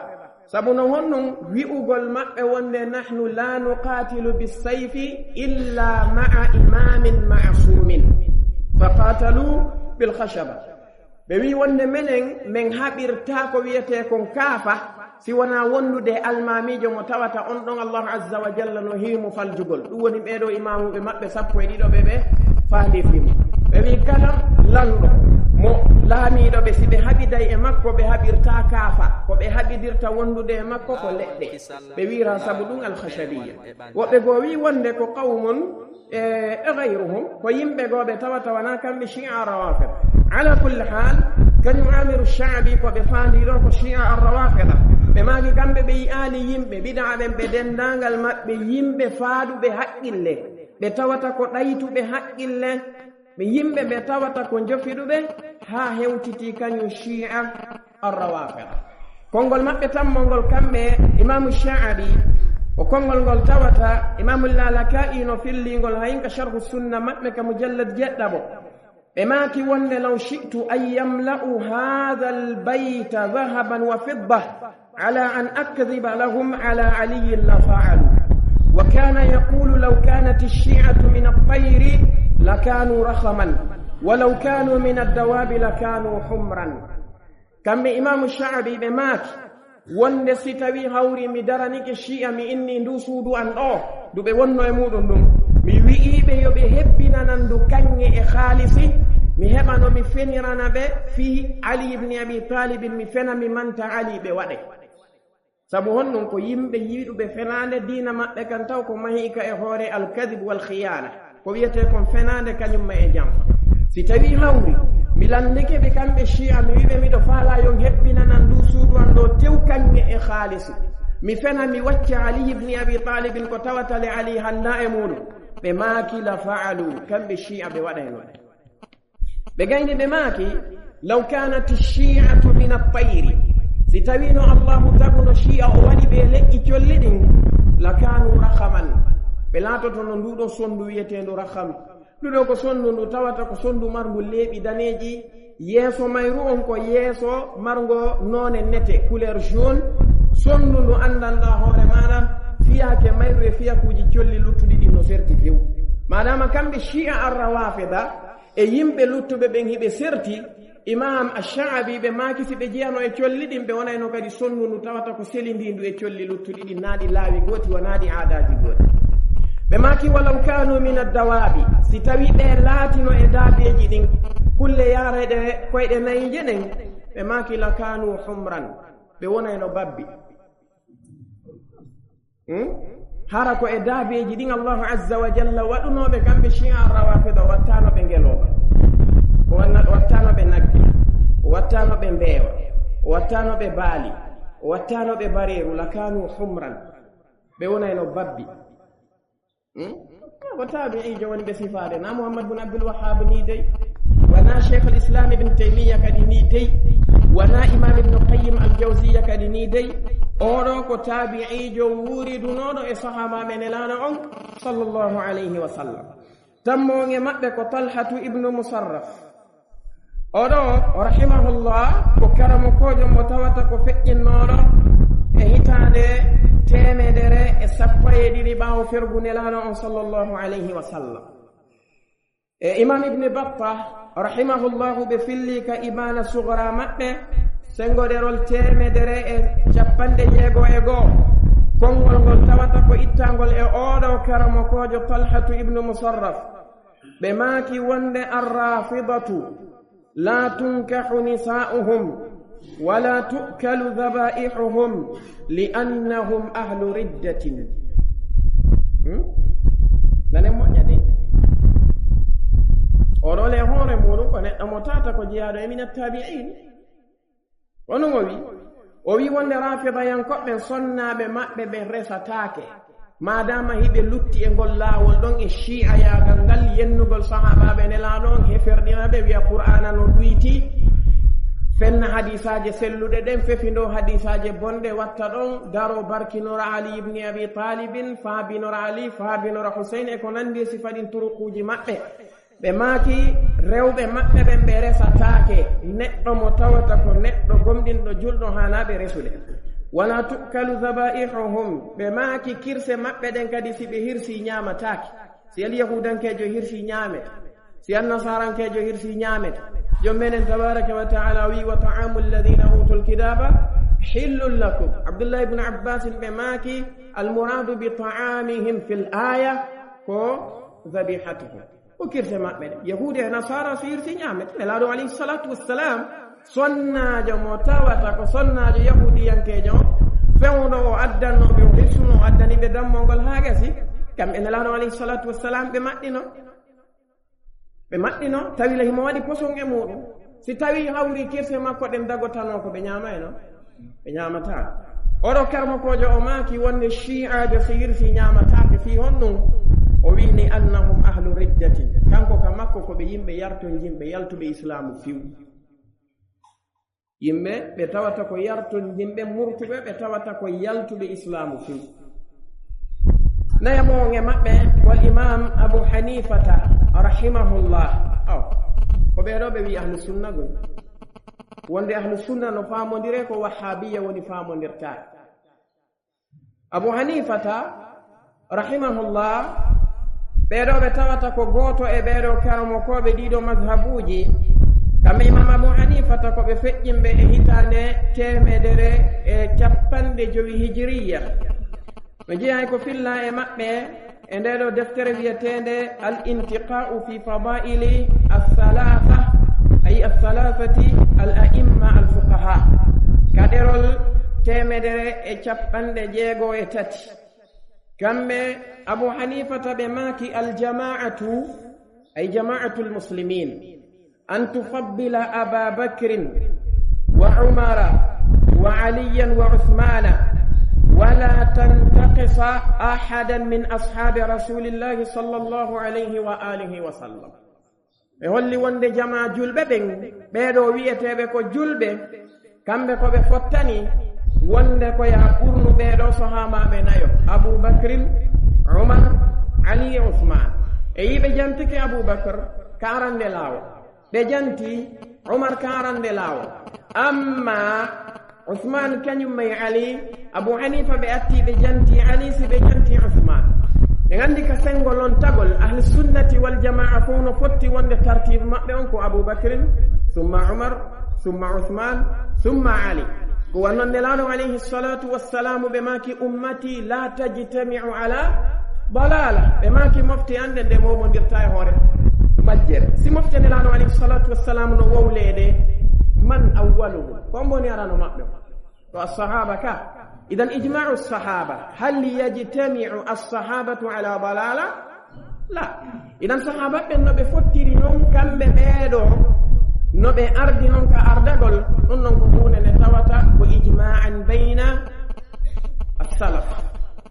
sabu no honnum wi'ugol maɓɓe wonde nahnu la nuqatilu bisayfi illa ma'a imamin ma'sumin fa qatalu bil khashaba ɓe wi wonde menen min haɓirta ko wiyete kon kaafa si wona wondude almamijo mo tawata on ɗon allahu azza wa jalla no himu faljugol ɗum woni ɓeɗo imamuɓe maɓɓe 12 ɓe faandi fimo ɓe wi kala lanɗo mo laamiiɗo ɓe si ɓe haɓiday e makko ɓe haɓirta kaafa ko ɓe haɓidirta wondude e makko ko leɗɗe ɓe wira sabu ɗum alkhashabiya woɓɓe goo wi wonde ko qawmun e gayruhum ko yimɓe goo ɓe tawata wona kamɓe shi'a rawafid ala kulli hal kañum amiru shaabi ko ɓe faandiɗo ko shi'a arrawafida ɓe maaki kamɓe ɓe yi'aali yimɓe bidaa ɓen ɓe dendangal maɓɓe yimɓe faaduɓe haqqille ɓe tawata ko ɗaytuɓe haqqille ɓe yimɓe ɓe tawata ko jofiɗuɓe haa hewtiti kañum shi'a arrawafida konngol maɓɓe tammol kamɓe imamu shaabi o konngol ngol tawata imamu lalaka'i no fillingol hayinka sharhu sunna maɓɓe ka mujallad jeɗɗabo ɓe maaki wonde law shi'tu an yamla'u hadha albayta dhahaban wa fidda ala an akdhiba lahum ala aliyin la fa'alu wa kana yaqulu law kanat ash-shi'atu min at-tayri lakanu rakhaman walaw kanu min ad-dawabi lakanu humran kamɓe imamu sha'bi ɓe maaki wonde si tawi hawri mi daranike shi'a mi inni ndu suudu an ɗo ndu ɓe wonno e muɗum ɗum mi wi'iɓe yo ɓe hebbinanan ndu kaŋŋe e haalisi mi heɓano mi fenirana ɓe fi ali ibni abi talibin mi fena mi manta ali ɓe waɗe sabu honɗum ko yimɓe yiɗuɓe fenande diina maɓɓe kan taw ko mahika e hoore alkadib wal khiyana ko wiyete kon fenande kañumma e jamfa si tawi hawri mi landike ɓe kamɓe shi'a mi wiɓe miɗo faala yon hebbinanan ndu suudu an ɗo tew kaŋŋe e haalisi mi fena mi wacca ali ibni abi talibin ko tawatale ali handa e muɗum ɓe maaki la fa'alu kamɓe shi'a ɓe waɗayno ɓe gayni ɓe maaki law kanat ash-shi'atu min at-tayri si tawino allahu taguno shi'a o waɗi ɓe leƴƴi colli ɗin lakanu rakhaman ɓe laatoto no nduɗo sondu wiyetendu rakham ɗuɗo ko sondu ndu tawata ko sondu marngu leeɓi daneeji yeeso mayru on ko yeeso margo none nete couleur jaune sondu ndu andanɗa hoore maɗa fiyake mayru e fiyakuji colli luttuɗi ɗi no serti few madama kamɓe shi'a arrawafida e yimɓe luttuɓe ɓen hiɓe serti imam ash-sha'bi ɓe maakisi ɓe jeyano e colli ɗin ɓe wonayno kadi sondu ndu tawata ko selindindu e colli luttuɗi ɗi naaɗi laawi gooti wonaɗi aadaji gooti ɓe maaki walaw kanu min ad-dawabi si tawi ɓe laatino e daabeji ɗin kulle yareɗe koyɗe nayije ɗen ɓe maaki la kanu humran ɓe wonayno babbi hara ko e daabeji ɗin allahu azza wa jalla waɗunoɓe kamɓe shi'a rawafida wattanoɓe ngeloba wattanoɓe nagge wattanoɓe mbeewa wattanoɓe baali wattanoɓe bareeru lakanu humran ɓe wonayno babbi ko tabi'ijo woni ɓe sifade na muhammad bin abdul wahhab ni dey wona cheikh al-islam ibn taymiya kadi ni dey wona imam ibn qayyim al-jawziya kadi ni dey oɗo ko tabi'ijo wuridunoɗo e sahabaɓe nelano on sallallahu alayhi wa sallam tammoge maɓɓe ko talhatu ibnu musarraf oɗo rahimahullah ko karamo kojo mo tawata ko feƴƴinnoɗo e hitande 100 ɓaawo fergu nelano on sallallahu alayhi wa sallam e imam ibne battah rahimahullahu ɓe filli ka ibana sugra maɓɓe sengoɗerol 160 konngol ngol tawata ko ittangol e oɗo karamo kojo talhatu ibnu musarraf ɓe maaki wonde arrafidatu la tunkahu nisa'uhum wala tu'kalu dhaba'ihuhum li'annahum ahlu riddatin nane moƴƴa de oɗo le hoore muɗum ko neɗɗo mo tata ko jeyaɗo e min attabi'in wono o wi wonde rafidayankoɓɓe sonnaɓe maɓɓe ɓe resatake madama hiɓe lutti e ngol laawol ɗon e shi'a yagal ngal yennugol sahabaɓe nelaɗon heferɗinaɓe wiya qur'ana no ɗuyti fenna hadisaje selluɗe ɗen fefindo hadisaje bonɗe watta ɗon daro barkinora ali ibni abi talibin faabinora ali faabinora husain e ko nandi sifaɗin turukuji maɓɓe ɓe maaki rewɓe maɓɓe ɓen ɓe resatake neɗɗo mo tawata ko neɗɗo gomɗinɗo julɗo hanaɓe resude wala tukalu dhaba'ihuhum ɓe maaki kirse maɓɓe ɗen kadi si ɓe hirsi ñamataki si al yahudankejo hirsi ñameta si an nasarankejo hirsi ñameta jom menen tabaraka wa taala wi wa ta'amu alladhina utul kitaba hillun lakum abdullah ibn abbas ɓe maaki almuradu bi ta'amihim fil aya ko dhabihatuhum o kirse maɓɓe ɗe yahude e nasara so yirsi ñaamete nelaɗo alayhi salatu wassalam sonnajo mo tawata ko sonnajo yahudiyankejo o fewno o addannoɓe o hirsuno o addaniɓe dammolngol haa gasi kamɓe nelaɗo alayhi salatu wassalam ɓe maɗɗino tawi himo waɗi poson e muɗum si tawi hawri kirse makko ɗen dagotano ko ɓe ñamayno ɓe ñamata oɗo karmakojo o maaki wonde shi'ajo so yirsi ñamatake fi honɗum o wini annahum ahlu riddatin kanko ka makko koɓe yimɓe yarton yimɓe yaltuɓe islamu fiw yimɓe ɓe tawata ko yarton yimɓe murtuɓe ɓe tawata ko yaltuɓe islamu fiw nayamoge maɓɓe wal imam abu hanifata rahimahullah ko ɓeɗo ɓe wi ahlu sunna gol wonde ahlu sunna no famodire ko wahhabiya woni famodirtake abu hanifata rahimahullah ɓeɗo ɓe tawata ko goto e ɓeɗo karamokoɓe ɗiɗo mazhabuji kamɓe imam abu hanifata ko ɓe feƴƴinɓe e hitande 150 hijiriya no jeehay ko filla e maɓɓe e ndeɗo deftere wiyetende al intiqa'u fi fadaili althalatha ay althalasati al a'imma al fuqaha ka ɗerol 153 kamɓe abu hanifata ɓe maaki aljama'atu ay jama'atu almuslimin an tufaddila aba bakrin wa umara wa aliyan wa uthmana wala tantaqisa ahadan min ashabi rasulillahi sallallahu alayhi wa alihi wa sallam ɓe holli wonde jama julɓe ɓen ɓeɗo wiyeteɓe ko julɓe kamɓe ko ɓe fottani wonde ko ya ɓurnu ɓeɗo sahamaɓe nayo aboubacrin umar ali e ousmane e yiɓe jantike aboubacre ka arande lawol ɓe janti umar ka arande lawol amma ousmane kañum may ali abou hanifa ɓe atti ɓe janti ali si ɓe janti ousmane ɓe gandi ka sengol on tagol ahli sunnati wal jamaa fof no fotti wonde tartibe maɓɓe on ko aboubacrin summa umar summa ousmane summa ali ko wannon nelaɗo alayhi salatu wassalamu ɓe maki ummati la tajtamiu ala balala ɓe maki mofte ande nde momodirta e hoore majjere si mofte nelaɗo alayhi salatu wassalamu no wowlede man awwaluhum kon boni arano maɓɓe to assahaba ka idan ijma'u as-sahaba hal yajtami'u as-sahabatu ala balala la idan sahaba ɓen no ɓe fottiri noon kamɓe ɓeeɗo no ɓe ardi noon ka ardagol ɗum noon ko hunde nde tawata ko ijma'an bayna as-salaf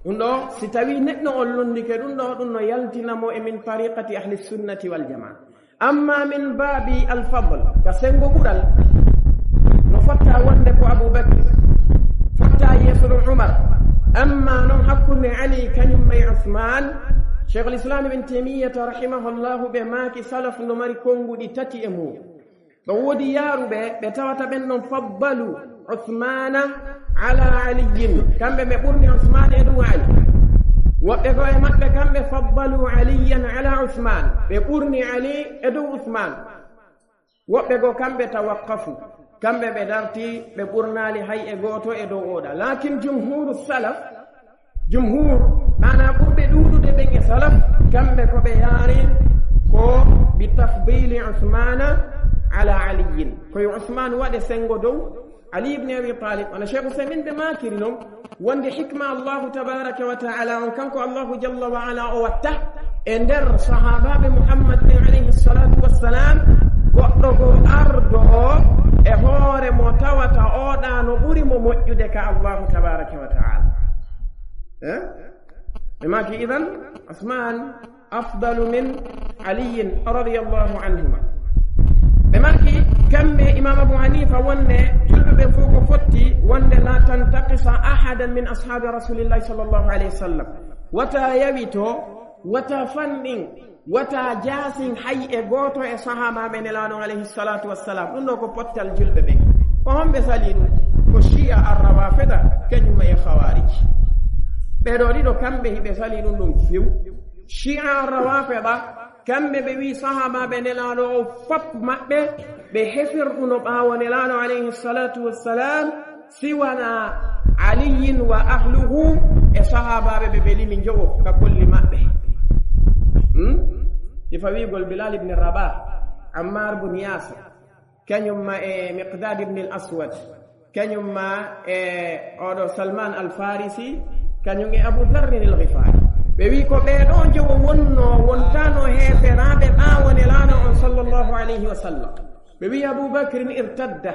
ɗum ɗo si tawi neɗɗo on londike ɗum no yaltinamo e min tariqati ahli sunnati wal jamaa amma min baabi al-fadl ka sengo ɓural no fotta wonde ko aboubacry fotta yeesoɗo umar amma noon hakkunde ali kañum may uthman cheikh l'islam ibn taymiyata rahimahullahu ɓe maaki salaf no mari konguɗi tati e mum ɗo woodi yaaruɓe ɓe tawata ɓen ɗon faddalu uthmana ala aliyin kamɓe ɓe ɓurni uthmane e ɗum ali woɓɓe ko e maɓɓe kamɓe faddalu aliyan ala uthman ɓe ɓurni ali e dow uthman woɓɓe go kamɓe tawaqqafu kamɓe ɓe darti ɓe ɓurnali hay e gooto e dow oɗa lakin jumhuru salaf jumhur mana ɓurɓe ɗuɗude ɓen e salaf kamɓe ko ɓe yaari ko bi tafdili uthmana ala aliyin koye uthman waɗe sengo dow ali ibne abi talib ana cheikh usamin ɓe makiri noon wonde hikma allahu tabaraka wa taala on kanko allahu jalla wa ala o watta e nder sahabaɓe muhammad ɓe alayhi salatu wassalam goɗɗo go ardo e hoore mo tawata oɗa no ɓuri mo moƴƴude ka allahu tabaraka wa taala ɓe maki idan uthman afdalu min aliyin radiallahu anhuma ɓe maki kamɓe imam abu hanifa wonde julɓe ɓe fof ko fotti wonde la tantaqisa ahadan min ashabi rasulillahi sallllahu alayhi wa sallam wata yawito wata fanɗin wata jaasin hay e gooto e sahabaɓe nelaɗon alayhi salatu wassalam ɗum ɗo ko pottal julɓe ɓe ko homɓe sali ɗum ko shi'a arrawafida kañum e khawarij ɓeɗo ɗiɗo kamɓe hiɓe sali ɗum ɗum few shi'a arrawafida kamɓe ɓe wi sahabaɓe nelaɗo o fop maɓɓe ɓe hefirɗuno ɓaawo nelaɗo alayhi salatu wassalam siwana aliyin wa ahluhu e sahabaɓe ɓe ɓe limi jogo ka kolli maɓɓe فويقول بلال بن الرباح عمار بن ياسر كان يوم مقداد بن الأسود كان يوم سلمان الفارسي كان يوم أبو ذر الغفاري بيكو بيدون جو ونو ونتانو هيفراب باون لانو صلى الله عليه وسلم بي أبو بكر ارتد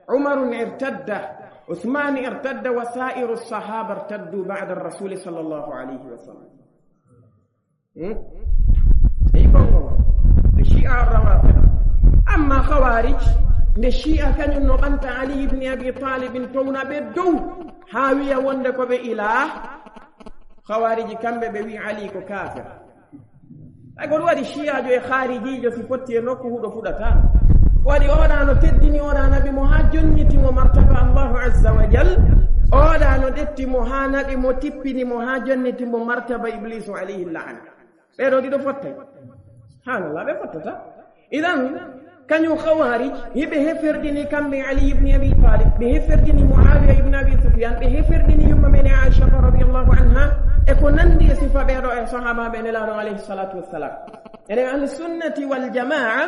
عمر ارتد عثمان ارتد وسائر الصحابة ارتدوا بعد الرسول صلى الله عليه وسلم الشيعة الروافض أما خوارج الشيعة كان ينقنت علي بن أبي طالب تونا بدو حاوية وندك بإله خوارج كم بوي علي كافر أقول وادي الشيعة جو خارجي جو سيفتي نوكو هدو فدتان وادي أولا نتدني أولا نبي مهاجنتي ومرتبة الله عز وجل أولا ندتي مهانا متبني مهاجنتي ومرتبة إبليس عليه اللعنة بيرو دي دو فتي سبحان الله بفتتا إذن كانوا خوارج يبهفر ديني كم علي بن أبي طالب بهفر ديني معاوية بن أبي سفيان بهفر ديني يوم من عائشة رضي الله عنها يكون عندي صفة بيرو صحابة بين الله عليه الصلاة والسلام يعني أهل السنة والجماعة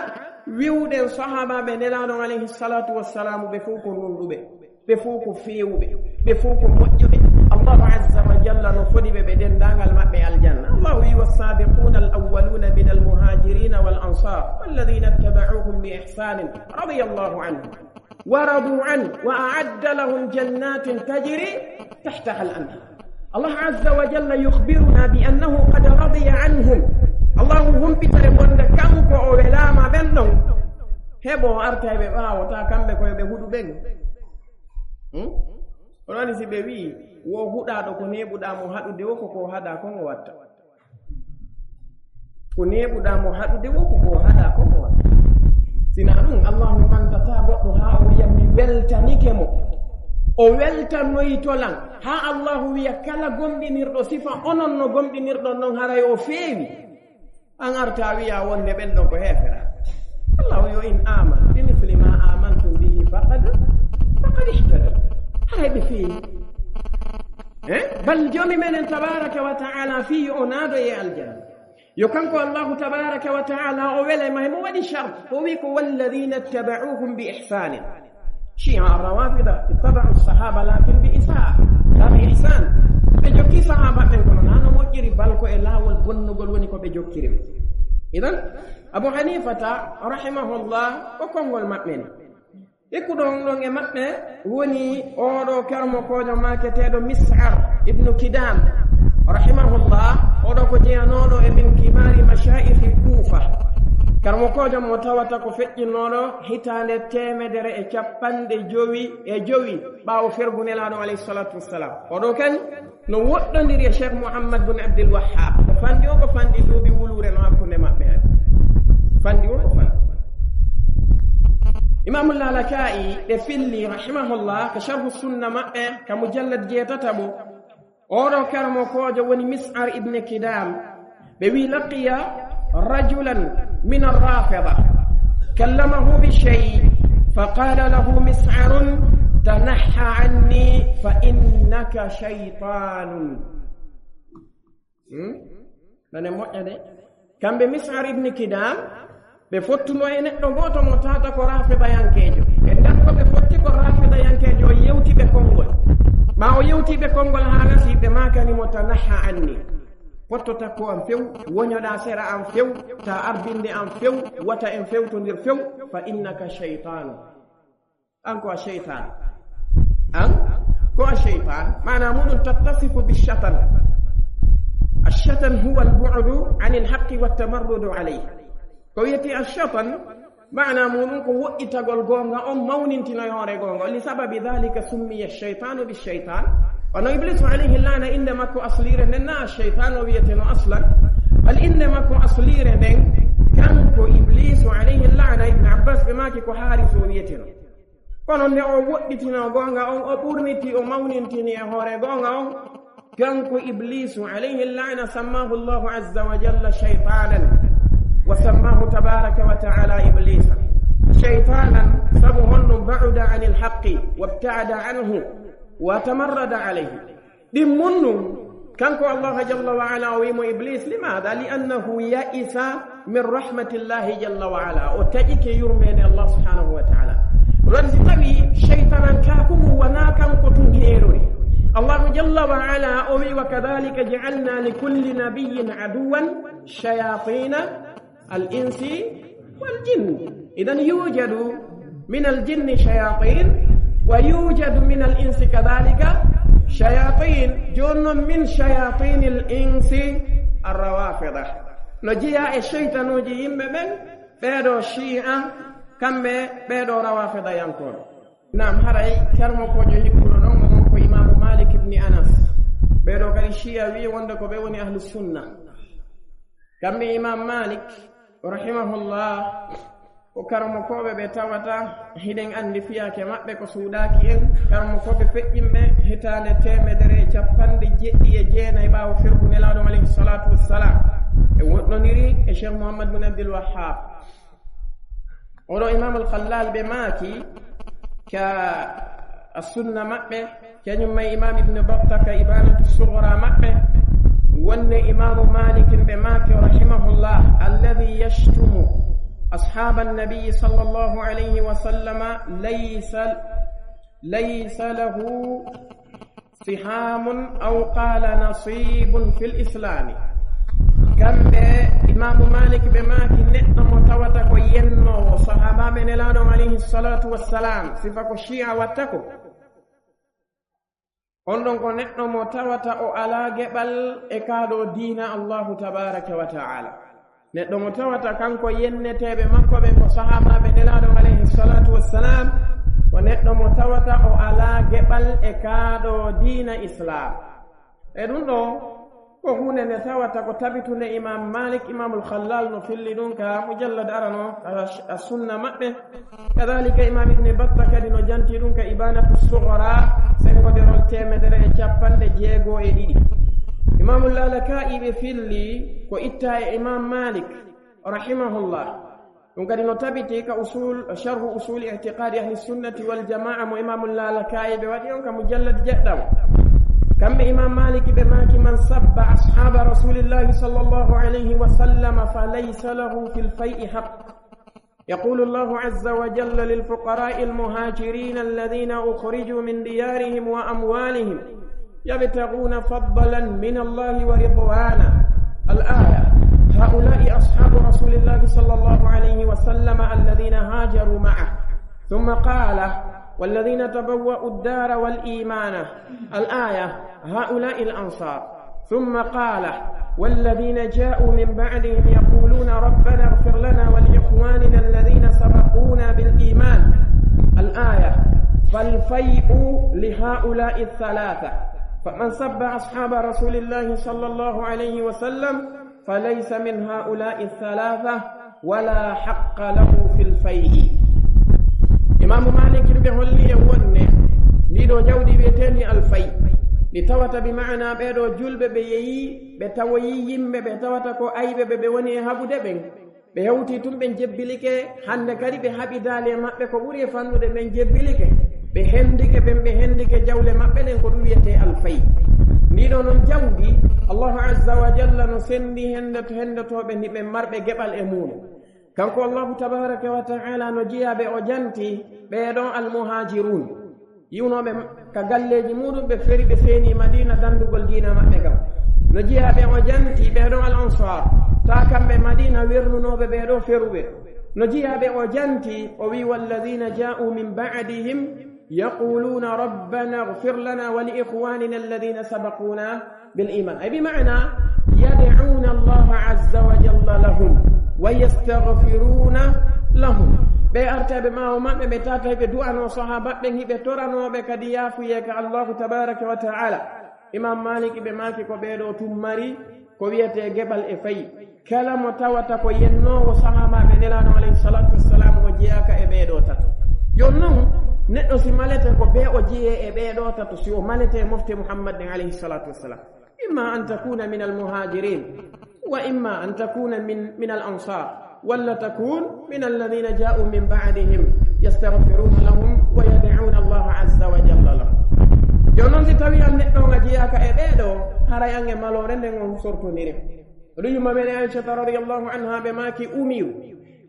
ويود صحابة بين الله عليه الصلاة والسلام بفوق الرنوبة بفوق فيوبة بفوق مجبة الله عز وجل نفضي ببدن دان الماء الجنة الله والسابقون الأولون من المهاجرين والأنصار والذين اتبعوهم بإحسان رضي الله عنهم ورضوا عنه وأعد لهم جنات تجري تحتها الأنهار الله عز وجل يخبرنا بأنه قد رضي عنهم الله هم بتربون كم كأولا ما بينهم هبو أرتاي ببا وتا كم بكو بهدو بين ولاني سيبوي wo huɗaɗo ko neɓuɗamo haɗude wo koko haɗa kongo watta ko neɓuɗamo haɗude wo koko haɗa kongo watta sina ɗum allahu mantata goɗɗo ha o wiya mi weltanike mo o weltanoyi tolan ha allahu wiya kala gomɗinirɗo sifa onon no gomɗinirɗon non haray o feewi an arta wiya wonde ɓenɗon ko hefera allahu yo in aman bimithli ma amantum bihi faqad ihtada haray ɓe feewi بل جومي من تبارك وتعالى في أناد يا الجنة يكنكو الله تبارك وتعالى أولا ما هو ودي شرط هو والذين اتبعوهم بإحسان شيعة الروافضة اتبعوا الصحابة لكن بإساءة لا بإحسان بجوكي صحابة نقولون أنا مجري بالكو إلا والبن قلونيكو بجوكي إذن أبو حنيفة رحمه الله وكونغو المؤمن يكودون لون يمتنا وني أورو كرمو كوجو ماكتيدو مسعر ابن كدام رحمه الله أورو كجيانورو ابن كبار مشايخ الكوفة كرمو كوجو متواتا كفتي نورو هتان التيمدر اچپان دي جوي باو فرغوني لانو عليه الصلاة والسلام أورو كان نوطن دير يا شيخ محمد بن عبد الوهاب فانديو كفاندي دوبي ولوري نوابكو نمابين فانديو كفاندي إمام اللالكائي لفلي رحمه الله كشرح السنة معه كمجلد جيتتبو أورو كرمو كوجا وني مسعر ابن كدام بوي لقي رجلا من الرافضة كلمه بشيء فقال له مسعر تنحى عني فإنك شيطان كان بمسعر ابن كدام be fottuno e neddo goto mo tata ko rafida yankejo e ndakko be fotti ko rafida yankejo yewti be kongol ma o yewti be kongol ha nasi be makani mutanaha anni fottota ko am few wonyoda sera am few ta arbinde am few wata en few to ndir few fa innaka shaytan an ko shaytan an ko shaytan mana mun tattasifu bishatan الشتم هو البعد عن الحق والتمرد عليه كويتي الشطن معنى منوك وإتا غونغا أم موننتنا يوري غونغا لسبب ذلك سمي الشيطان بالشيطان وأن إبليس عليه اللعنة إنما كو أصلير لنا الشيطان ويتنو أصلا بل إنما كو أصلير كان كو إبليس عليه اللعنة ابن عباس بماكي كو حارس ويتنو kono ne o woɗɗitino gonga on o ɓurniti o mawnintini e hoore gonga on kanko iblisu alayhi la'na sammahu llahu azza wa jalla shaytanan wa sammahu tabaraka wa ta'ala iblisa shaytanan sabu honno ba'uda anil haqqi wabta'ada anhu wa tamarrada alayhi ɗin munnu kanko allah jalla wa ala o wimo iblis limada li annahu ya'isa min rahmatillahi jalla wa ala o taƴike yurmede Allah subhanahu wa ta'ala ron si tawi shaytanan kakumu wana kanko tun heerori Allah jalla wa ala o wi wa kadhalika ja'alna li kulli nabiyyin aduwan shayatina al-insi wal jinn idan yujadu min al-jinni shayatin wa yujadu min al-insi kadhalika shayatin jonnon min shayatin al-insi ar-rawafida no jiya e shaytanuji yimɓe ɓen ɓeeɗo shi'a kamɓe ɓeeɗo rawafida yankoɓe nam haray kermo kojo hikkuno ɗon onon ko imamu Malik ibni Anas ɓeeɗo kadi shi'a wi wonde ko ɓe woni ahlu sunna kamɓe imam Malik rahimahullah ko karmokoɓe ɓe tawata hiɗen andi fiyake maɓɓe ko suuɗaki en karmokoɓe feƴƴinɓe hitande 119 ɓaawo firdu nelaɗo alayhi salatu wassalam e woɗɗoniri e cheikh Muhammad bin Abdul Wahhab oɗo imam al-Khallal ɓe maaki ka sunna maɓɓe kañum may imam ibne Battah ka ibanatu sughra maɓɓe wonde imamu Malik ɓe maaki rahimahullah alladhi yashtumu أصحاب النبي صلى الله عليه وسلم ليس له سهام أو قال نصيب في الإسلام كم إمام مالك بماك نحن متوتك ينو وصحابة من الآدم عليه الصلاة والسلام صفك الشيعة والتكو ondon ko neɗɗo mo tawata o ala geɓal e kaɗo diina Allahu tabaraka wa ta'ala neɗɗo mo tawata kanko yenneteɓe makko ɓe ko sahabaɓe nelaɗo alayhi salatu wassalam ko neɗɗo mo tawata o ala geɓal e kaaɗo diina islam e ɗum ɗo ko hunde nde tawata ko tabitunde imam Malik imamul Khallal no filli ɗum ka mujallad arano a sunna maɓɓe kadalika imam ibne Battah kadi no janti ɗum ka ibanatu sughra sengoderol 152 imamul Lalaka'i ɓe filli ko itta e imam Malik rahimahullah ɗum kadi no tabiti ka sharhu usul i'tiqadi ahli sunnati wal jama'a mo imamul Lalaka'i ɓe waɗi on ka mujallad jeɗɗam kamɓe imam Malik ɓe maki man sabba ashaba rasulillahi sallallahu alayhi wa sallam falaysa lahu fil fay'i haqq يقول الله عز وجل للفقراء المهاجرين الذين أخرجوا من ديارهم وأموالهم يبتغون فضلا من الله ورضوانا الآية هؤلاء أصحاب رسول الله صلى الله عليه وسلم الذين هاجروا معه ثم قال والذين تبوأوا الدار والإيمان الآية هؤلاء الأنصار ثم قال والذين جاءوا من بعدهم يقولون ربنا اغفر لنا ولإخواننا الذين سبقونا بالإيمان الآية فالفيء لهؤلاء الثلاثة فمن سب أصحاب رسول الله صلى الله عليه وسلم فليس من هؤلاء الثلاثة ولا حق له في الفيء إمام مالك بهولي وني نيدو جودي بيتني الفيء بتوتا بمعنى بيدو جلب بيي بتويي يمبه بتوتا كو أيبه بوني هابو دبن بهوتي تنبن جبلك حند كاري بهابي دالي مابه كو وري فانو دبن جبلك بهندك جولة مقبلين قدوية الفي نيدو نون جودي الله عز وجل نسندي هندتو بن مرب جبل امون كانكو الله تبارك وتعالى نجيا بأجنتي بيدون المهاجرون يونو كغاليجي مودو بفري بسيني مدينة دندو دينا مكة نجيا بأجنتي بيدون الأنصار تاكم بمدينة ويرنو بيدو فروبه نجيا بأجنتي ووي والذين جاءوا من بعدهم يقولون ربنا اغفر لنا ولإخواننا الذين سبقونا بالإيمان أي بمعنى يدعون الله عز وجل لهم ويستغفرون لهم بأرتب ما هم بتاتا بدعاء وصحابة بتورانو بكدياف يك الله تبارك وتعالى إمام مالك بماكي كبيرو تمري كويته جبل إفي كلام تاوتا كوينو وصحابة بنلانو عليه الصلاة والسلام وجياك إبيدو تاتو جنو neɗɗo si malete ko be o jiye e ɓeeɗo tato si o malete mofti muhammadin alayhi salatu wassalam imma an takuna min almuhajirin wa imma an takuna min alansar walla takun min alladina ja'u min ba'dihim yastaghfiruna lahum wa yad'una allaha azza wa jalla lahum jonon si tawi an neɗɗo nga jiyaka e ɓeeɗo haray ange malore nden on sortonire رجم من عائشة رضي الله عنها بماك أمير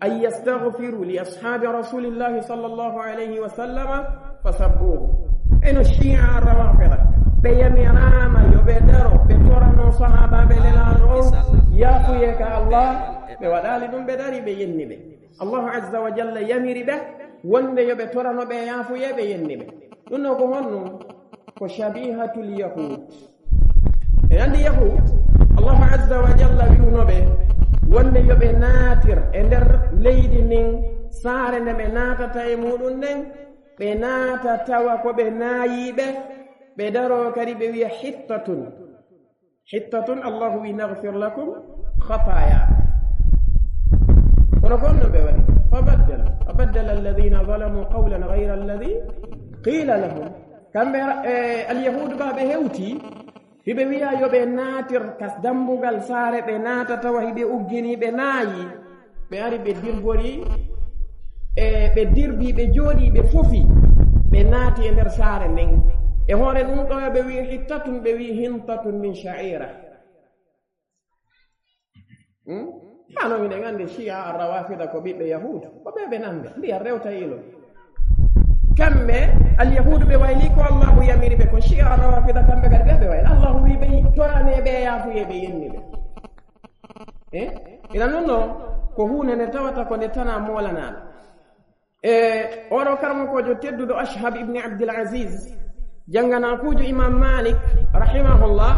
أن يستغفروا لأصحاب رسول الله صلى الله عليه وسلم فسبوه إن الشيعة الروافضة بيميراما يبدروا بتورنوا صحابة بلالانو يافيك الله بودالدون بداري بينبه الله عز وجل يمير به وند يبتورنوا بيافي بينبه ننكو هنو كشبيهة اليهود عند يهود الله عز وجل يونبه وند يبناتر اندر ليدنين سار نبناتا تيمودن بناتا توكو بنايبه بدرو كريب وي حتة الله يغفر لكم خطايا ونقول بوري فبدل الذين ظلموا قولا غير الذي قيل لهم كم اليهود باب هوتي hiɓe yoɓe naatir kas dambugal saare ɓe naatata wa hiɓe uggini ɓe naayi ɓe ari ɓe dirbori ɓe dirbi ɓe jooɗi ɓe fofi ɓe naati e nder saare nden e hoore ɗum ɗo ɓe wi hittatun ɓe wi hintatun min sha'ira hano minen andi shia arrawafida ko ɓiɓɓe yahudu ko ɓe nande ndiya rewta ilo kamɓe alyahudu ɓe wayli ko allahu yamiri ɓe ko shia arrawafida kamɓe kadi ɓe wayli allahu wi ɓe torane ɓe yaafuye ɓe yenni ɓe ina noon no ko hunde nde tawata ko nde tana molanaɗo oɗo karmakojo tedduɗo ashhab ibni abdil aziz janganakujo imam malik rahimahullah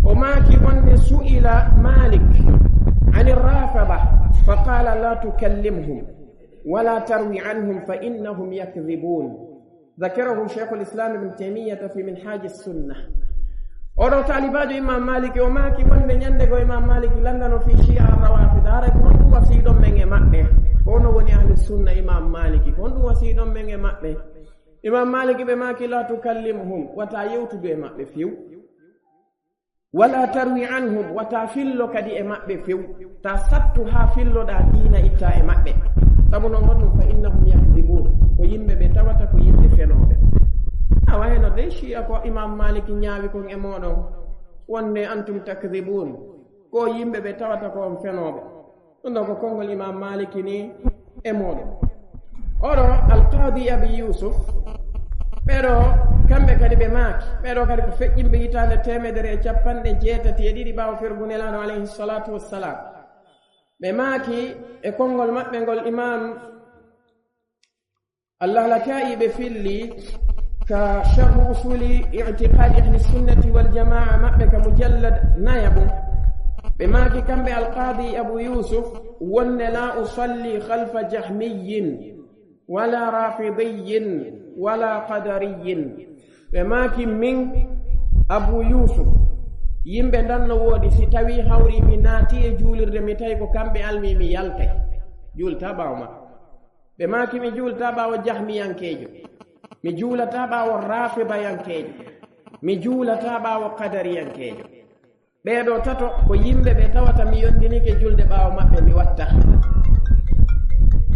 o maaki wonde su'ila malik ani rafida faqala la tukallimhum ولا تروي عنهم فإنهم يكذبون ذكره شيخ الإسلام ابن تيمية في منهاج السنة ورو طالباج إمام مالك وماكي من يندق إمام مالك لندن في شيعة الروافض هذا كون وسيد من مأمه كون وني أهل السنة إمام مالك كون وسيد من مأمه إمام مالك بماكي لا تكلمهم وتعيوت بمأمه فيو ولا تروي عنهم وتفلو كدي مأمه فيو تسبتها فلو دا دين إتا مأمه sabu non gonno fa innahum yakdibun ko yimbe be tawata ko yimbe fenobe awayno de shi'a ko imam malik nyaawi ko e modon wonne antum takdibun ko yimbe be tawata ko on fenobe ɗum ko kongol imam malik ni e modon oro alqadi abi yusuf ɓeɗo kamɓe kadi ɓe maaki ɓeɗo kadi ko feƴƴimɓe hitande 180 ɓawo fergunelano alayhi salatu wassalam ɓe maaki e konngol maɓɓe ngol imam allahlaka'i ɓe filli ka sharhu usuli i'tiqadi ahli sunnati wal jamaa maɓɓe ka mujallad nayabu ɓe maaki kamɓe alqadi abu yusuf wonne la usalli khalfa jahmiyin wala rafidiyin wala qadariyin ɓe maaki min abu yusuf yimɓe ndanno woodi si tawi hawri mi naati e juulirde mi tawi ko kamɓe almi mi yaltay juulta ɓaawo ma ɓe maaki mi juulta ɓaawo jahmiyankeejo mi juulata ɓaawo rafidayankeejo mi juulata ɓaawo qadariyankeejo ɓeeɗo tato ko yimɓe ɓe tawata mi yondinike julde ɓaawo maɓɓe mi watta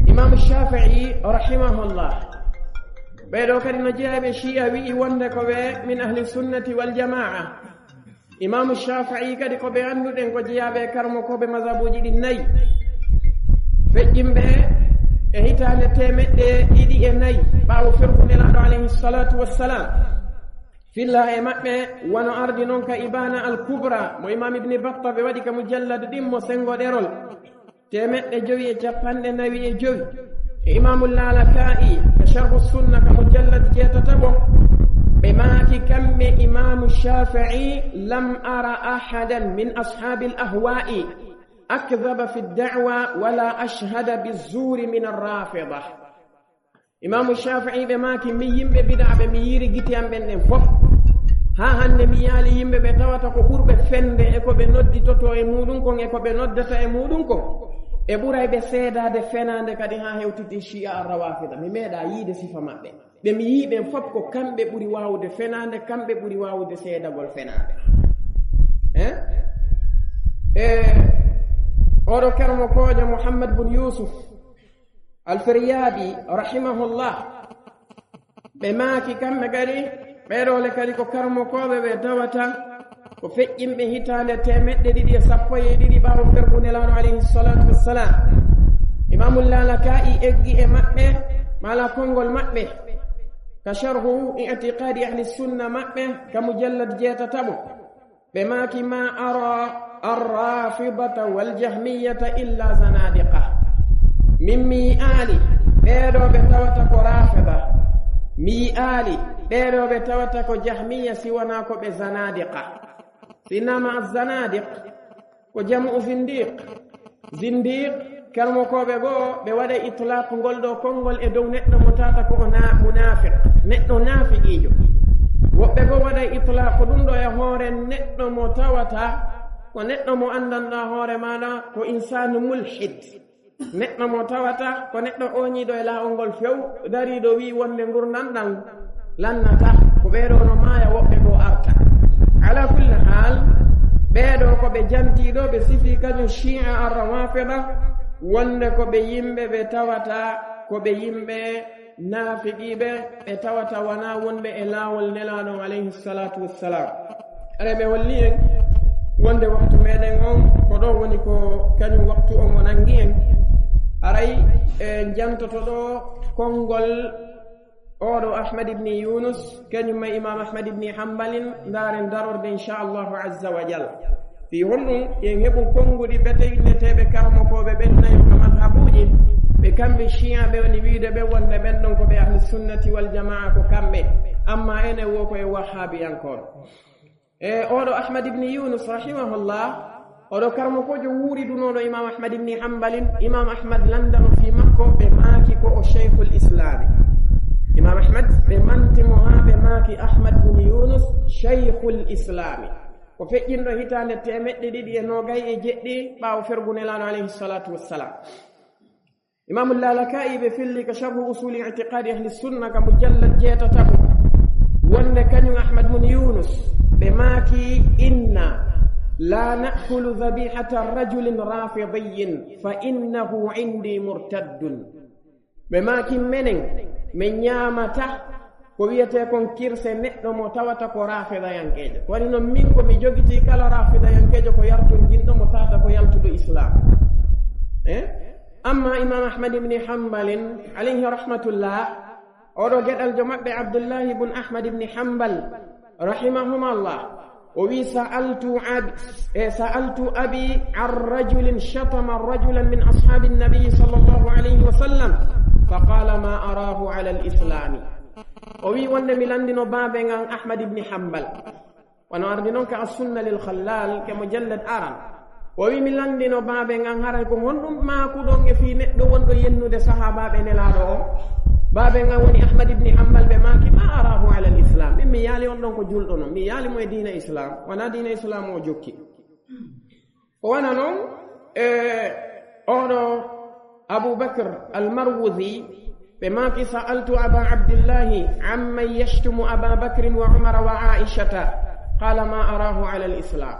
imam shafii rahimahullah ɓeeɗo kadi no jeeyaɓe shi'a wi'i wonde ko ɓe min ahli sunnati wal jamaa imam shafii kadi ko ɓe annduɗen ko jeeyaɓe karmo koɓe masabuji ɗi nayi feƴƴimɓe e hitande 204 ɓaawo fergunelaɗo alayhi salatu wassalam filla e maɓɓe wono ardi noon ka ibana al kubra mo imam ibni batta ɓe waɗi ka mujallad ɗimmo sengo ɗerol 595 e imamu lalaka'i ka sharhu sunna ka mujallad 7 ɓe maaki kamɓe imamu shafii lam ara ahadan min ashabi al ahwa'i akdhaba fi ad-da'wa wala ashhada bizuri min ar-rafida imamu shafii ɓe maaki mi yimɓe bidaɓe mi yiri giti am ɓen ɗen fof ha hande mi yaali yimɓe ɓe tawata ko ɓurɓe fende e ko ɓe nodditoto e muɗum kon e ko ɓe noddata e muɗum kon e ɓuray ɓe seedade fenade kadi ha hewtiti shi'a ar-rawafida mi meeɗa yiide sifa maɓɓe ɓe mi yiiɓen fof ko kamɓe ɓuri wawde fenade kamɓe ɓuri wawde seedagol fenade oɗo kermo kojo muhammad bun yusuf alfiryadi rahimahullah ɓe maaki kamɓe kadi ɓeɗole kadi ko karmo koɓe ɓe tawata ko feƴƴinɓe hitande 212 ɓaawo fergu nelaɗo alayhi salatu wassalam. Imamul Lalaka'i eggi e maɓɓe mala konngol maɓɓe ka sharhu i'tiqadi ahli sunna maɓɓe ka mujallad 7 ɓe maaki ma ara arrafidata waljahmiyata illa zanadiqa. min mi yi'aali ɓeeɗo ɓe tawata ko rafida, mi yi'aali ɓeeɗo ɓe tawata ko jahmiya siwana ko ɓe zanadiqa. sinama azanadiq ko jamu zindiq. zindiq kalmokoɓe goo ɓe waɗa itlaq ngol ɗo konngol e dow neɗɗo mo tata ko o munafiq, neɗɗo nafiqijo. woɓɓe goo waɗa itlaq ɗum ɗo e hoore neɗɗo mo tawata ko neɗɗo mo andanɗa hoore maɗa ko insanu mulhid, neɗɗo mo tawata ko neɗɗo oñiɗo e laawol ngol few dariɗo wi wonde gurdanɗan lannata ko ɓeeɗo no maaya woɓɓe goo arta. ala kulli hal ɓeeɗo ko ɓe jantiɗo ɓe sifi kañum shi'a arrawafida wonde ko ɓe yimɓe ɓe tawata ko ɓe yimɓe nafiqiɓe ɓe tawata wana wonɓe e laawol nelaɗo alayhi salatu wassalam. are ɓe holli en wonde waktu meɗen on ko ɗo woni ko kañum waktu on o nangi en aray e jantoto ɗo konngol oɗo Ahmad ibni Yunus kañum ma imam Ahmad ibni Hanbalin ndaren darorde inchallahu azza wa jal. fi honɗum en heɓu konnguɗi ɓeteyneteɓe karmokoɓe ɓen nayo ko madhabuji ɓe kamɓe shi'a ɓe woni wiide ɓe wonde ɓen ɗon ko ɓe ahli sunnati wal jamaa ko kamɓe, amma ene wo koye wahhabiyankoɓe. e oɗo Ahmad ibni Yunus rahimahullah oɗo karmokojo wuuri dunoɗo imam Ahmad ibni Hanbalin. imam Ahmad landano fi makko ɓe maaki ko o cheikhul islami. imam Ahmad ɓe mantimo ha ɓe maaki Ahmad ibni Yunus cheikhul islami ko feƴƴinɗo hitande 227 ɓaawo fergu nelaɗo alayhi salatu wassalam. imamul Lalaka'i ɓe filli ka sharhu usuli i'tiqadi ahli sunna ka mujallad 7 wonde kañum Ahmad ibn Yunus ɓe maaki inna la na'kulu dhabihata rajulin rafidiyyin fa innahu indi murtaddun. ɓe maaki menen min ñaamata ko wiyete kon kirse neɗɗo mo tawata ko rafidayankejo. woni noon min ko mi jogiti kala rafidayankejo ko yartunginɗo mo tawata ko yaltuɗo islam. amma imam Ahmad ibni Hanbalin alayhi rahmatullah oɗo geɗaljo maɓɓe Abdullah ibn Ahmad ibni Hanbal rahimahumallah o wi sa'altu abi an rajulin shatama rajulan min ashabi nabiyi sallallahu alayhi wa sallam faqala ma arahu ala al-islami. o wi wonde mi landino baabe ngan Ahmad ibni Hanbal wono ardi noon ka as-sunna lil khallal ke mujallad aran. o wi mi landino baabe ngan haray ko honɗum maakuɗon e fii neɗɗo wonɗo yennude sahabaɓe nelaɗo o. baabe ngan woni Ahmad ibni Hanbal ɓe maaki ma arahu ala l-islam. min mi yaali on ɗon ko julɗo noon, mi yaali mo e diina islam, wona diina islam o jokki. o wana noon oɗo Abubakr al-Marwuzi ɓe maaki sa'altu aba abdillahi amman yashtumu aba bakrin wa umara wa aishata qala ma arahu ala l-islam.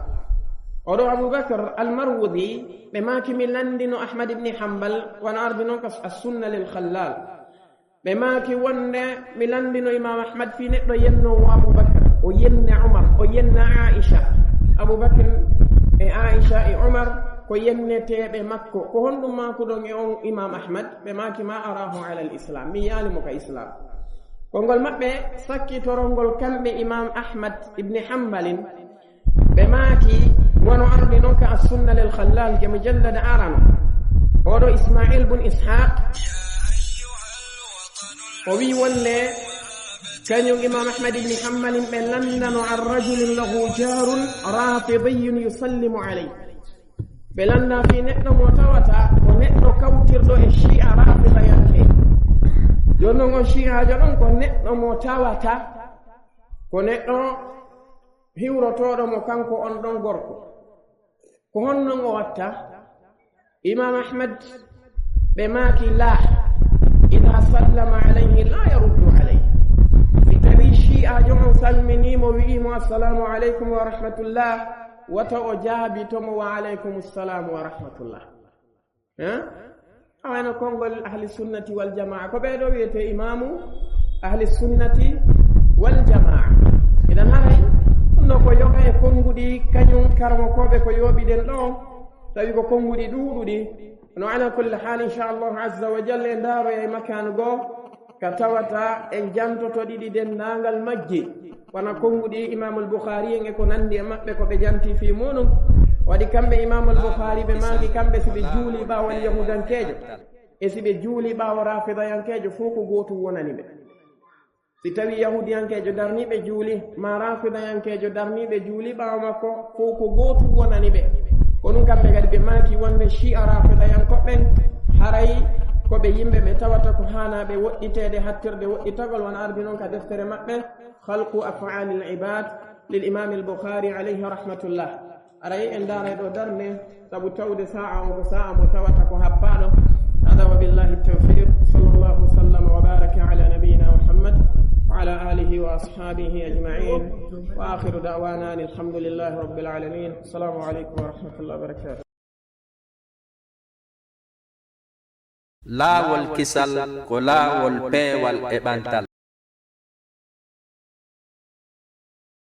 oɗo Abubakr al-Marwuzi ɓe maaki mi landino Ahmad ibni Hanbal wona ardi noon ka as-sunna lil khallal. ɓe maaki wonde mi landino imam Ahmad fi neɗɗo yennowo Abubakr o yenne Umar o yenna Aisha. Abubakr e Aisha e Umar ko yenneteɓe makko ko honɗum makuɗon e on imam Ahmad. ɓe maaki ma arahu ala l-islam, mi yaalimo ka islam. kongol maɓɓe sakkitorongol kamɓe imam Ahmad ibni Hanbalin ɓe maaki wono ardi noon ka as-sunna lil khallal ke mujallad arano oɗo Ismail bun Ishaq o wi wonde kañum imam Ahmad ibni Hanbalin ɓe landano an rajulin lahu jarun rafidiyyun yusallimu alayhi. ɓe landa fi neɗɗo mo tawata ko neɗɗo kawtirɗo e shi'a rafidayanke. joni noon on shi'ajo ɗon ko neɗɗo mo tawata ko neɗɗo hiwrotoɗo mo kanko on ɗon gorko. ko honnon o watta imam Ahmad ɓe maaki la ida sallama alayhi la yaruddu alayhi. si tawi shi'ajo on salminimo wi'imo assalamu aleykum wa rahmatullah wata o jaabitomo wa alaykum assalamu wa rahmatullah. awano konngol ahli sunnati wal jamaa ko ɓeeɗo wiyete imamu ahli sunnati wal jamaa. idan haray sunno ko yoga e konguɗi kañum karmokoɓe ko yooɓiɗen ɗo tawi ko konguɗi ɗuuɗuɗi no ala kulli hal inchallahu azza wa jalla e ndaaroya e makanu goo ka tawata en jantoto ɗiɗi dendagal majji wona konguɗi imamul boukhari en e ko nandi e maɓɓe ko ɓe janti fi muɗum waɗi kamɓe imamul boukhari ɓe maagi kamɓe si ɓe juuli ɓawo yahudankejo e si ɓe juuli ɓawo rafidayankejo fof ko gootum wonani ɓe si tawi yahudiyankejo darniɓe juuli ma rafidayankejo darniɓe juuli ɓawo makko fof ko gootum wonani ɓe ko ɗum kamɓe kadi ɓe maaki wonde chi'a rafidayankoɓɓen haray koɓe yimɓe ɓe tawata ko hanaɓe woɗɗitede hattirde woɗɗitagol wona ardi noon ka deftere maɓɓe halqu af'ali l'ibad lil imami al boukhari alayhi rahmatullah aray en daaray ɗo darde sabu tawde sa'a o ko sa'a mo tawata ko happaɗo hada wa billahi tawfiq sallallahu sallama wa baraka ala nabiyina muhammad wa ala alihi wa ashabihi ajma'in wa akhiru da'wana alhamdulillahi rabbil alamin assalamu alaykum wa rahmatullahi wa barakatuh.
laawol kisal ko laawol peewal e ɓantal